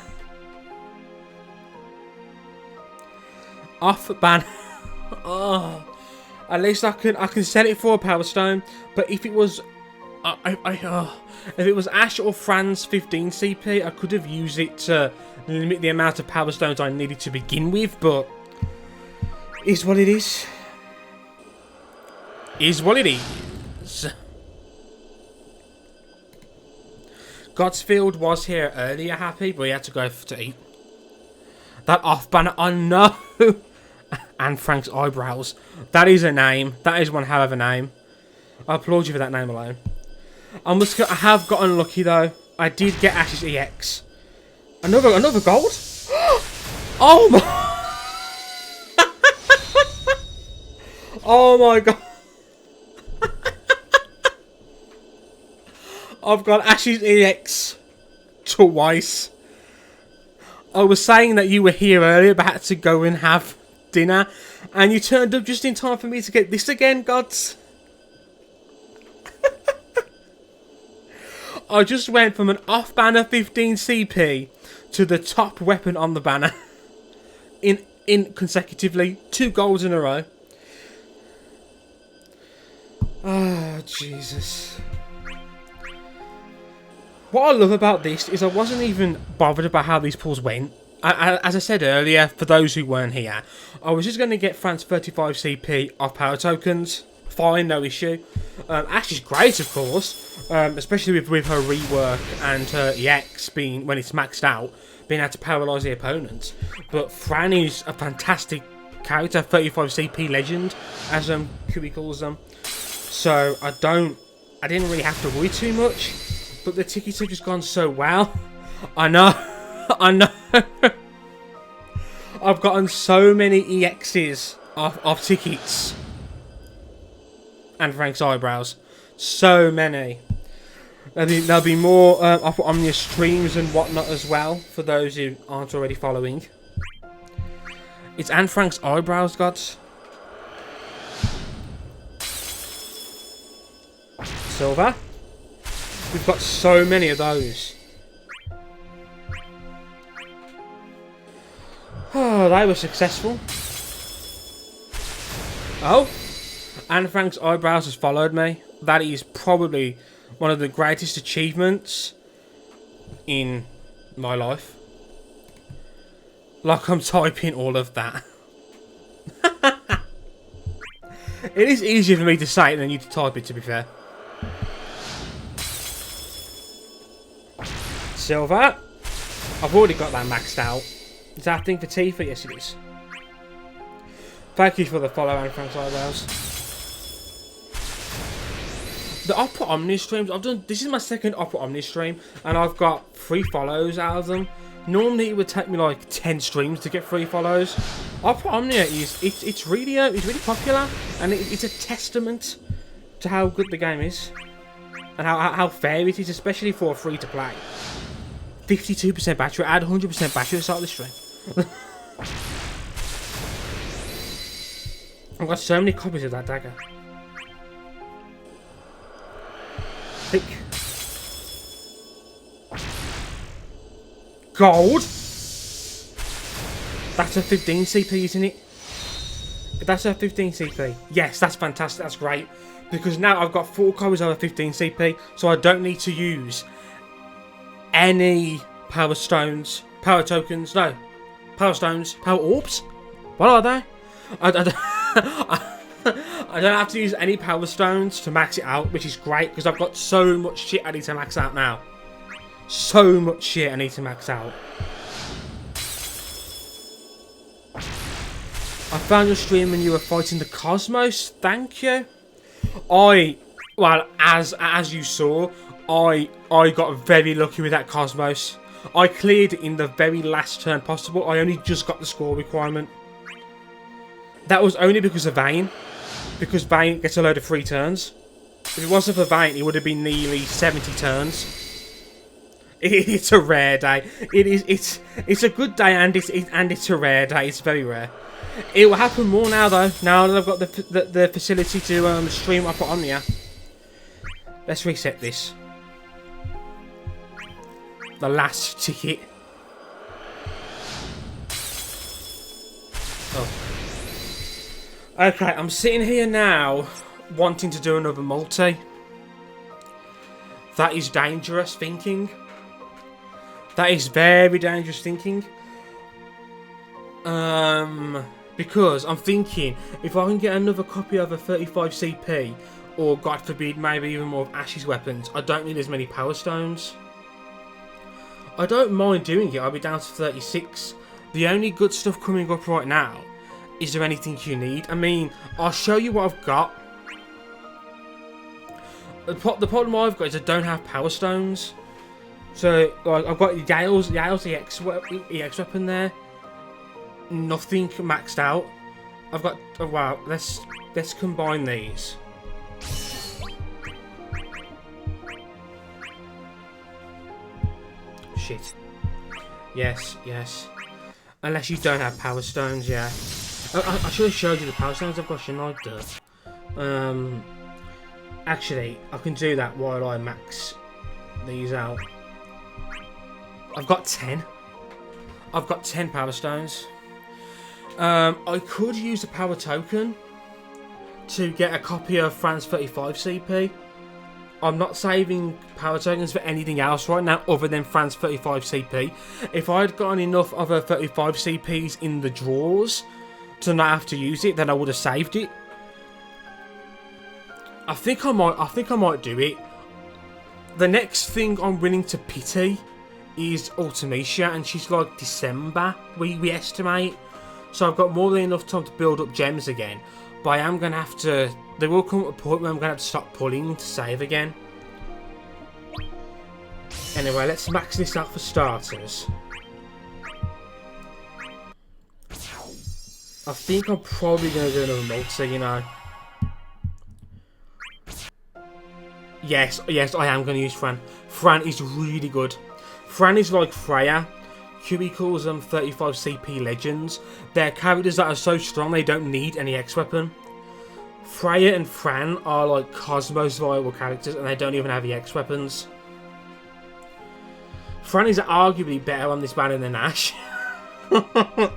Off banner. Oh. At least I can sell it for a power stone. But if it was if it was Ash or Fran's 15 CP, I could have used it to limit the amount of power stones I needed to begin with, but is what it is. Is what it is. Godsfield was here earlier, happy, but he had to go to eat. That off banner, oh no! And Frank's eyebrows. That is a name. That is one hell of a name. I applaud you for that name alone. I have got unlucky though. I did get Ash's EX. Another gold? Oh my! Oh my god! I've got Ash's EX twice. I was saying that you were here earlier, but had to go and have dinner, and you turned up just in time for me to get this again, gods. I just went from an off-banner 15 CP to the top weapon on the banner in consecutively 2 golds in a row. Oh, Jesus. What I love about this is I wasn't even bothered about how these pulls went. As I said earlier, for those who weren't here, I was just going to get Fran's 35 CP off power tokens. Fine, no issue. Ash is great, of course, especially with her rework and her EX being, when it's maxed out, being able to paralyse the opponent. But Fran is a fantastic character, 35 CP legend, as Kubi calls them. So I didn't really have to worry too much. But the tickets have just gone so well. I know. I know. I've gotten so many EXs off tickets. And Frank's eyebrows. So many. There'll be more off Omnia streams and whatnot as well. For those who aren't already following. It's Anne Frank's eyebrows, gods. Silver. We've got so many of those. Oh, they were successful. Oh, Anne Frank's eyebrows has followed me. That is probably one of the greatest achievements in my life. Like I'm typing all of that. It is easier for me to say it than you to type it, to be fair. Silver. I've already got that maxed out. Is that a thing for Tifa? Yes, it is. Thank you for the follow, Anne Frank's eyebrows. The Opera Omni streams, this is my second Opera Omni stream, and I've got 3 follows out of them. Normally it would take me like 10 streams to get 3 follows. Opera Omnia it's really popular, and it's a testament to how good the game is. And how fair it is, especially for a free to play. 52% battery, I had 100% battery at the start of the stream. I've got so many copies of that dagger. Thick. Gold? That's a 15 CP, isn't it? That's a 15 CP. Yes, that's fantastic, that's great. Because now I've got 4 copies of a 15 CP, so I don't need to use any power stones, power tokens, no, power stones, power orbs. What are they? I don't have to use any power stones to max it out, which is great because I've got so much shit I need to max out now. So much shit I need to max out. I found your stream when you were fighting the Cosmos. Thank you. Well, as you saw, I got very lucky with that Cosmos. I cleared it in the very last turn possible. I only just got the score requirement. That was only because of Vayne. Because Vayne gets a load of free turns. If it wasn't for Vayne, it would have been nearly 70 turns. It's a rare day. It's a good day, and it's a rare day. It's very rare. It will happen more now though. Now that I've got the facility to stream up Omnia. Let's reset this. The last ticket. Oh. Okay, I'm sitting here now wanting to do another multi. That is dangerous thinking. That is very dangerous thinking. Because I'm thinking, if I can get another copy of a 35 CP, or God forbid, maybe even more of Ash's weapons, I don't need as many power stones. I don't mind doing it, I'll be down to 36. The only good stuff coming up right now, is there anything you need? I mean, I'll show you what I've got. The problem I've got is I don't have power stones. So, like, I've got Yale's EX weapon there. Nothing maxed out. I've got... Oh, wow, let's combine these. Shit. Yes. Unless you don't have power stones, yeah. I should have showed you the power stones I've got, shouldn't I? Actually, I can do that while I max these out. I've got 10. I've got 10 power stones. I could use a power token to get a copy of Fran's 35 CP. I'm not saving power tokens for anything else right now other than Fran's 35 CP. If I had gotten enough of her 35 CPs in the drawers to not have to use it, then I would have saved it. I think I might do it. The next thing I'm willing to pity is Ultimecia, and she's like December, we estimate. So I've got more than enough time to build up gems again. But I am going to have to... There will come a point where I'm going to have to stop pulling to save again. Anyway, let's max this out for starters. I think I'm probably going to do another multi, you know. Yes, I am going to use Fran. Fran is really good. Fran is like Freya. QE calls them 35 CP legends. They're characters that are so strong they don't need any X weapon. Freya and Fran are like Cosmos viable characters and they don't even have EX weapons. Fran is arguably better on this banner than Ash. I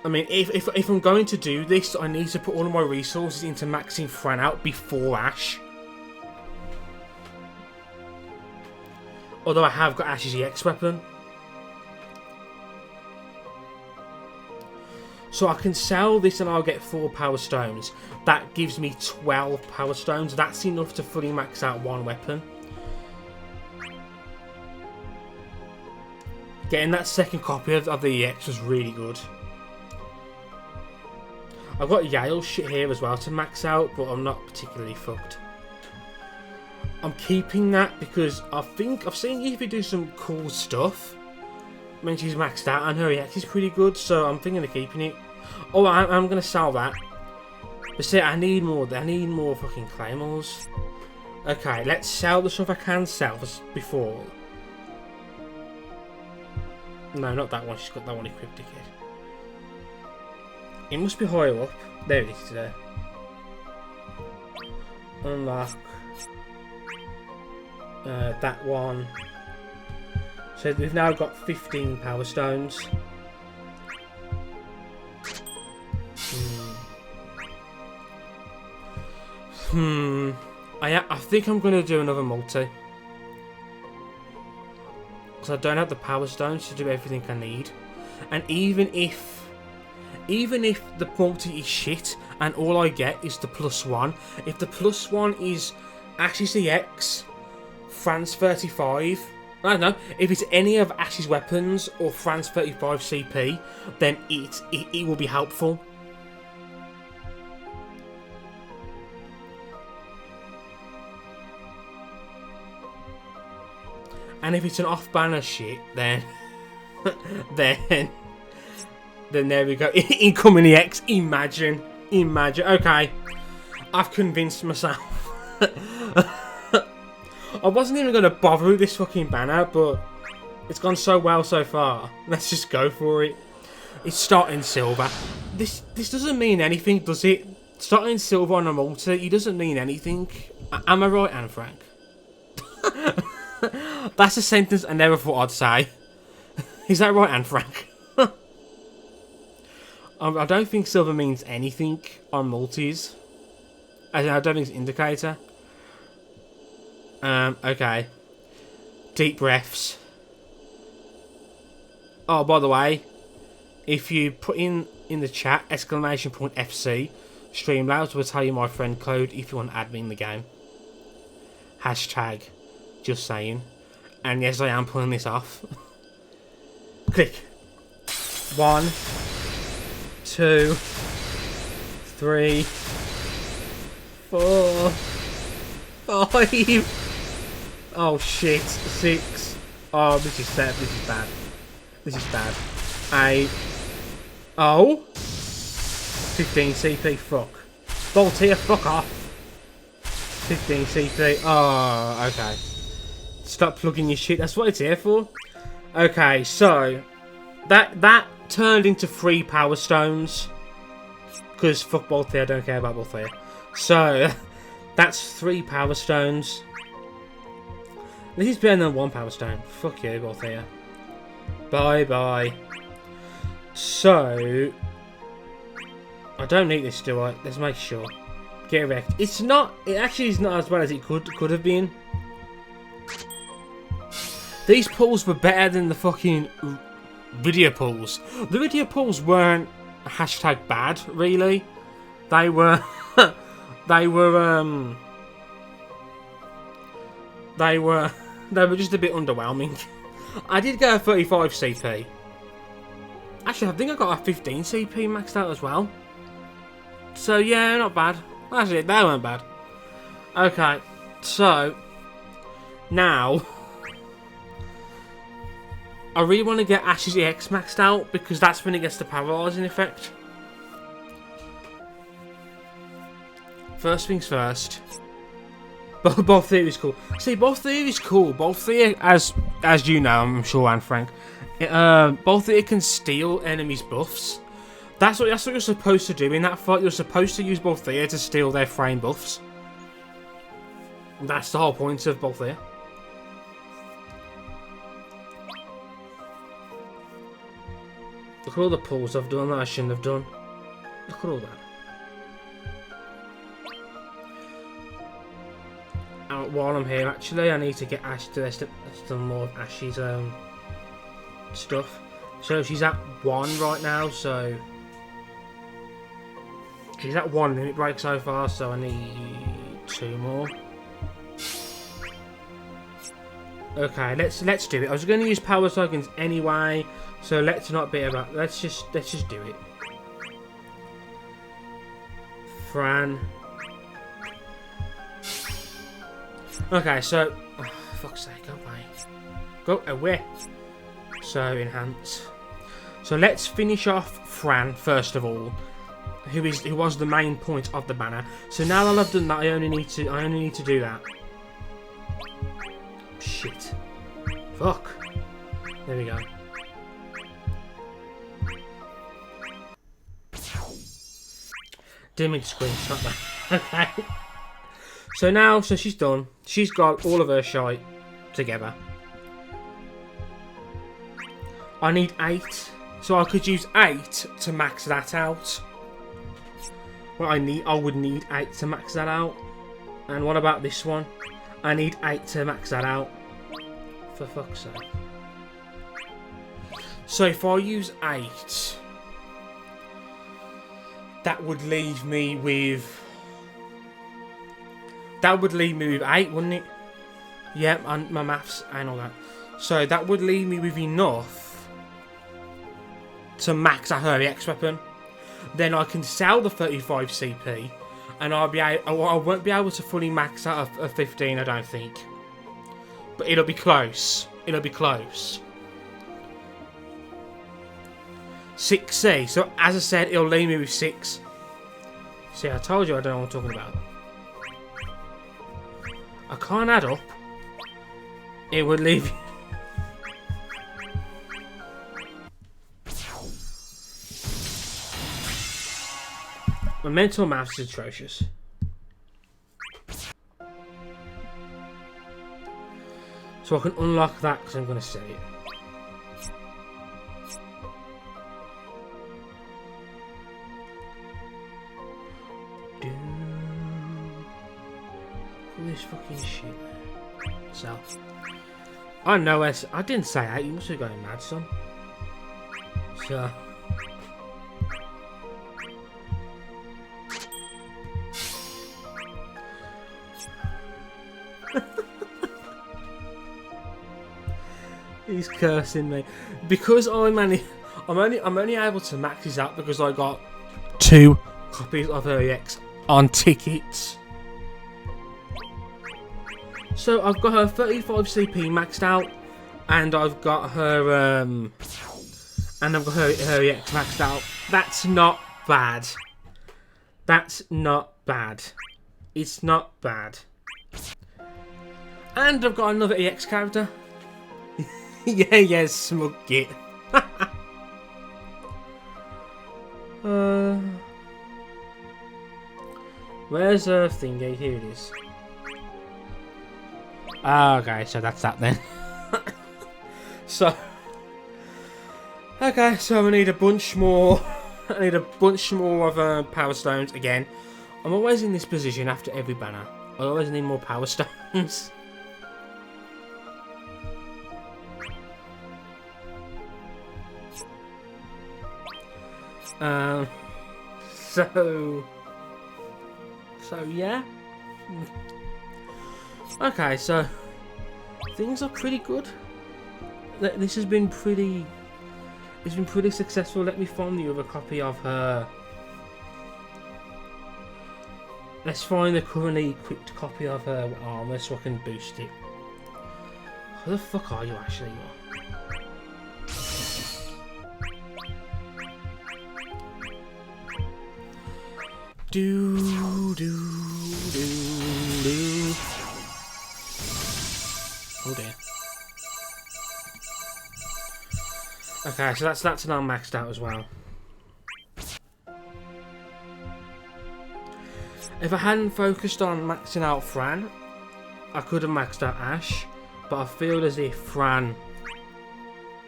mean, if I'm going to do this, I need to put all of my resources into maxing Fran out before Ash. Although I have got Ash's EX weapon. So I can sell this and I'll get 4 power stones. That gives me 12 power stones. That's enough to fully max out one weapon. Getting that second copy of the EX was really good. I've got Yale shit here as well to max out, but I'm not particularly fucked. I'm keeping that because I think I've seen Evie do some cool stuff when she's maxed out, and her EX is pretty good, so I'm thinking of keeping it. Oh, I'm going to sell that. But see, I need more fucking claymores. Okay, let's sell the stuff I can sell before. No, not that one. She's got that one equipped again. It must be higher up. There it is there. Unlock. That one. So we've now got 15 power stones. I think I'm going to do another multi. Because I don't have the power stones to do everything I need. And even if the multi is shit and all I get is the +1, if the +1 is Ash's EX, Fran's 35, I don't know, if it's any of Ash's weapons or Fran's 35 CP, then it will be helpful. And if it's an off-banner shit, then then there we go. Incoming EX. Imagine. Okay, I've convinced myself. I wasn't even going to bother with this fucking banner, but it's gone so well so far. Let's just go for it. It's starting silver. This doesn't mean anything, does it? Starting silver on a multi, it doesn't mean anything. Am I right, Anne Frank? That's a sentence I never thought I'd say. Is that right, Anne Frank? I don't think silver means anything on multis. I don't think it's an indicator. Okay. Deep breaths. Oh, by the way, if you put in the chat !FC, Streamlabs will tell you my friend code if you want to add me in the game. Hashtag, just saying. And yes, I am pulling this off. Click. 1, 2, 3, 4, 5. Oh shit, 6. Oh, this is sad. This is bad. This is bad. 8. Oh. 15 CP. Fuck. Voltaire, fuck off. 15 CP. Oh, okay. Stop plugging your shit. That's what it's here for. Okay, so that turned into 3 power stones. Because fuck Voltaire, I don't care about Voltaire. So that's 3 power stones. This is better than 1 power stone. Fuck you, Voltaire. Bye bye. So I don't need this, do I? Let's make sure. Get wrecked. It's not. It actually is not as bad as it could have been. These pulls were better than the fucking video pulls. The video pulls weren't hashtag bad, really. They were. They were just a bit underwhelming. I did go 35 CP. Actually, I think I got a 15 CP maxed out as well. So yeah, not bad. That's it, they weren't bad. Okay, so now I really want to get Ash's EX maxed out because that's when it gets the paralysing effect. First things first. Both theories cool. See, both theories cool. Both theory, as you know, I'm sure, Anne Frank. Both theory can steal enemies' buffs. That's what you're supposed to do in that fight. You're supposed to use both theory to steal their frame buffs. That's the whole point of both theory. Look at all the pulls I've done that I shouldn't have done. Look at all that. While I'm here, actually, I need to get Ash to some more of Ash's stuff. So she's at 1 right now, so she's at 1 limit break so far, so I need 2 more. Okay, let's do it. I was going to use power tokens anyway, so let's not be about. Let's just do it. Fran. Okay, so fuck's sake, go away. Go away. So enhance. So let's finish off Fran first of all, who was the main point of the banner. So now that I've done that, I only need to do that. Shit. Fuck. There we go. Didn't mean to screenshot that. Okay. So now, so she's done. She's got all of her shite together. I need 8. So I could use 8 to max that out. Well, I would need 8 to max that out. And what about this one? I need 8 to max that out. For fuck's sake. So if I use 8, that would leave me with... That would leave me with 8, wouldn't it? Yep, and my maths and all that. So that would leave me with enough to max out her EX weapon. Then I can sell the 35 CP, and I won't be able to fully max out a 15, I don't think. But it'll be close. It'll be close. 6C. So as I said, it'll leave me with 6. See, I told you I don't know what I'm talking about. I can't add up. It would leave you. My mental maths is atrocious. So I can unlock that because I'm going to sell it. All this fucking shit. So, I know I didn't say 8, you must have gone mad, son. So. He's cursing me because I'm only able to max this out because I got 2 copies of her EX on tickets. So I've got her 35 CP maxed out, and I've got her her EX maxed out. That's not bad. That's not bad. It's not bad. And I've got another EX character. yeah, smug git. Where's her thingy? Here it is. Okay, so that's that then. Okay, so I need a bunch more. I need a bunch more of power stones again. I'm always in this position after every banner. I always need more power stones. So yeah. Okay, so things are pretty good. This has been pretty. It's been pretty successful. Let me find the other copy of her. Let's find the currently equipped copy of her armor so I can boost it. Who the fuck are you actually? Do. Oh dear. Okay, so that's now maxed out as well. If I hadn't focused on maxing out Fran, I could have maxed out Ash, but I feel as if Fran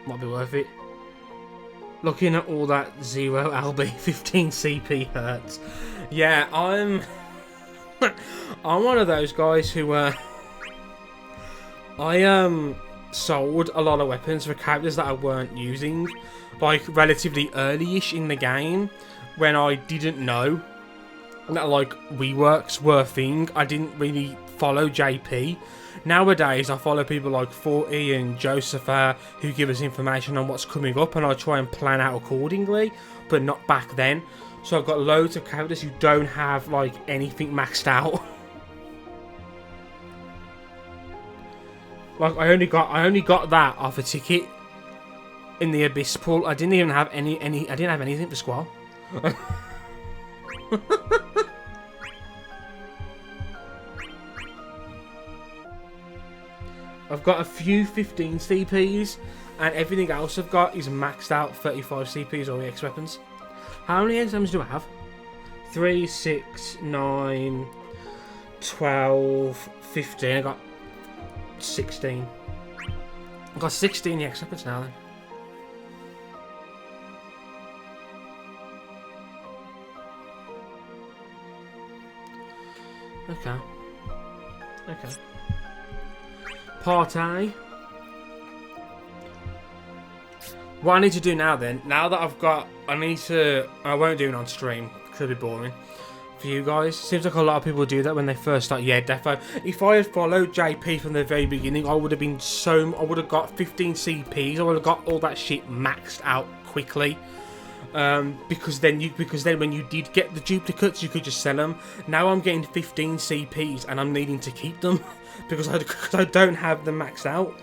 might be worth it. Looking at all that 0 LB 15 CP hurts. Yeah, I'm one of those guys who I sold a lot of weapons for characters that I weren't using, like relatively early-ish in the game, when I didn't know that like reworks were a thing. I didn't really follow JP. Nowadays I follow people like 40 and Josepha who give us information on what's coming up, and I try and plan out accordingly, but not back then. So I've got loads of characters who don't have like anything maxed out. Like I only got that off a ticket in the Abyss pool. I didn't even have I didn't have anything for Squall. I've got a few 15 CPs, and everything else I've got is maxed out 35 CPs or EX weapons. How many exams do I have? 3, 6, 9, 12, 15. I got 16. I've got 16 EX weapons now then. Okay. Part A. What I need to do now then, now that I've got, I won't do it on stream, because it'll be boring for you guys. Seems like a lot of people do that when they first start, defo. If I had followed JP from the very beginning, I would have got 15 CPs, I would have got all that shit maxed out quickly. Because then when you did get the duplicates, you could just sell them. Now I'm getting 15 CPs and I'm needing to keep them because I don't have them maxed out.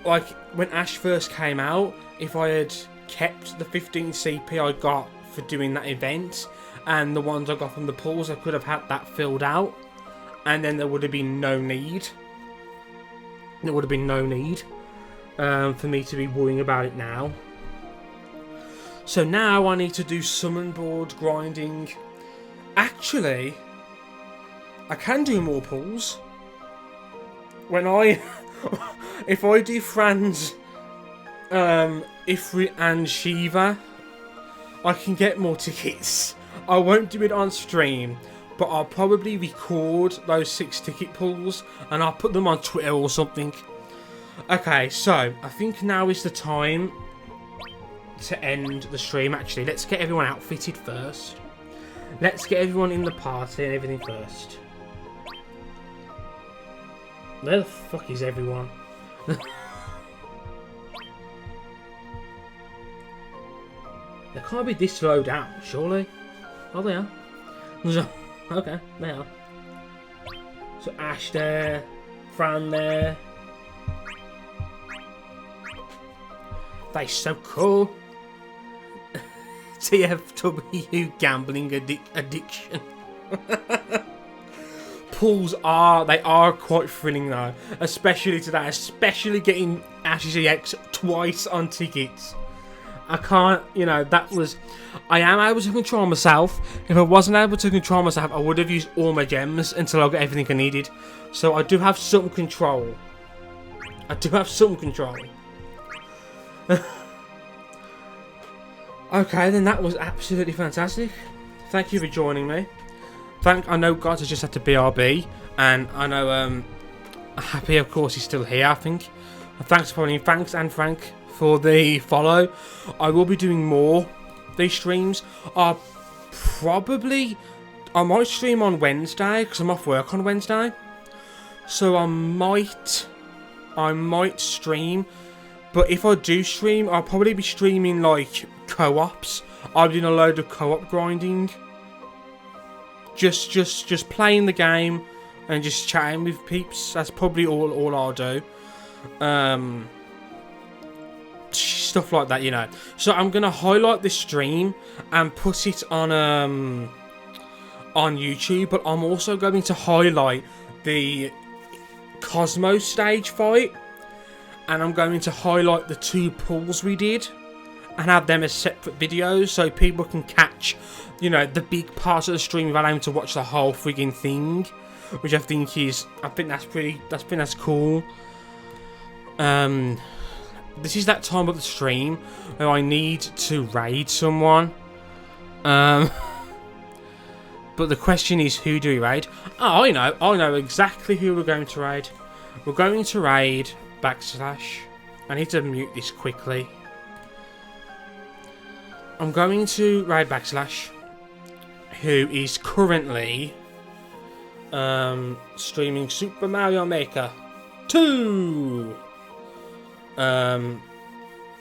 Like when Ash first came out, if I had kept the 15 CP I got for doing that event and the ones I got from the pools, I could have had that filled out, and then there would have been no need. There would have been no need for me to be worrying about it now. So now I need to do summon board grinding. Actually, I can do more pulls. when I if I do Fran's Ifrit and Shiva, I can get more tickets. I won't do it on stream, but I'll probably record those 6 ticket pulls and I'll put them on Twitter or something. Okay, so I think now is the time to end the stream. Actually, let's get everyone outfitted first. Let's get everyone in the party and everything first. Where the fuck is everyone? They can't be this low down, surely. Oh, they are. Okay, they are. So Ash there, Fran there. They're so cool. TFW gambling addiction. Pulls are quite thrilling though, especially today, especially getting Ash's EX twice on tickets. I can't, you know, I am able to control myself. If I wasn't able to control myself, I would have used all my gems until I got everything I needed. So I do have some control. Okay, then that was absolutely fantastic. Thank you for joining me. I know guys has just had to BRB, and I know Happy, of course, is still here, I think. Thanks for following. Thanks, and Frank, for the follow. I will be doing more these streams. I might stream on Wednesday because I'm off work on Wednesday. So I might stream, but if I do stream, I'll probably be streaming like co-ops. I'll be doing a load of co-op grinding. Just playing the game and just chatting with peeps. That's probably all I'll do. Stuff like that, you know. So I'm gonna highlight this stream and put it on YouTube, but I'm also going to highlight the Cosmos stage fight, and I'm going to highlight the 2 pulls we did and have them as separate videos so people can catch, you know, the big parts of the stream without having to watch the whole frigging thing, which I think that's cool. This is that time of the stream where I need to raid someone. But the question is, who do we raid? Oh, I know exactly who we're going to raid. We're going to raid / I need to mute this quickly. I'm going to raid / who is currently streaming Super Mario Maker 2.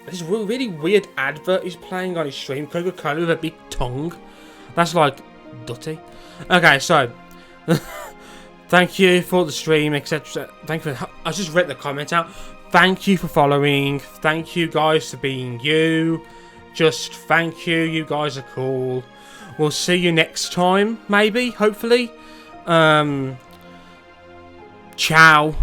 This really weird advert is playing on his stream. Coca-Cola with a big tongue. That's like Dutty. Okay, so thank you for the stream, etc. Thank you. I just read the comment out. Thank you for following. Thank you guys for being you. Just thank you. You guys are cool. We'll see you next time, maybe, hopefully. Ciao.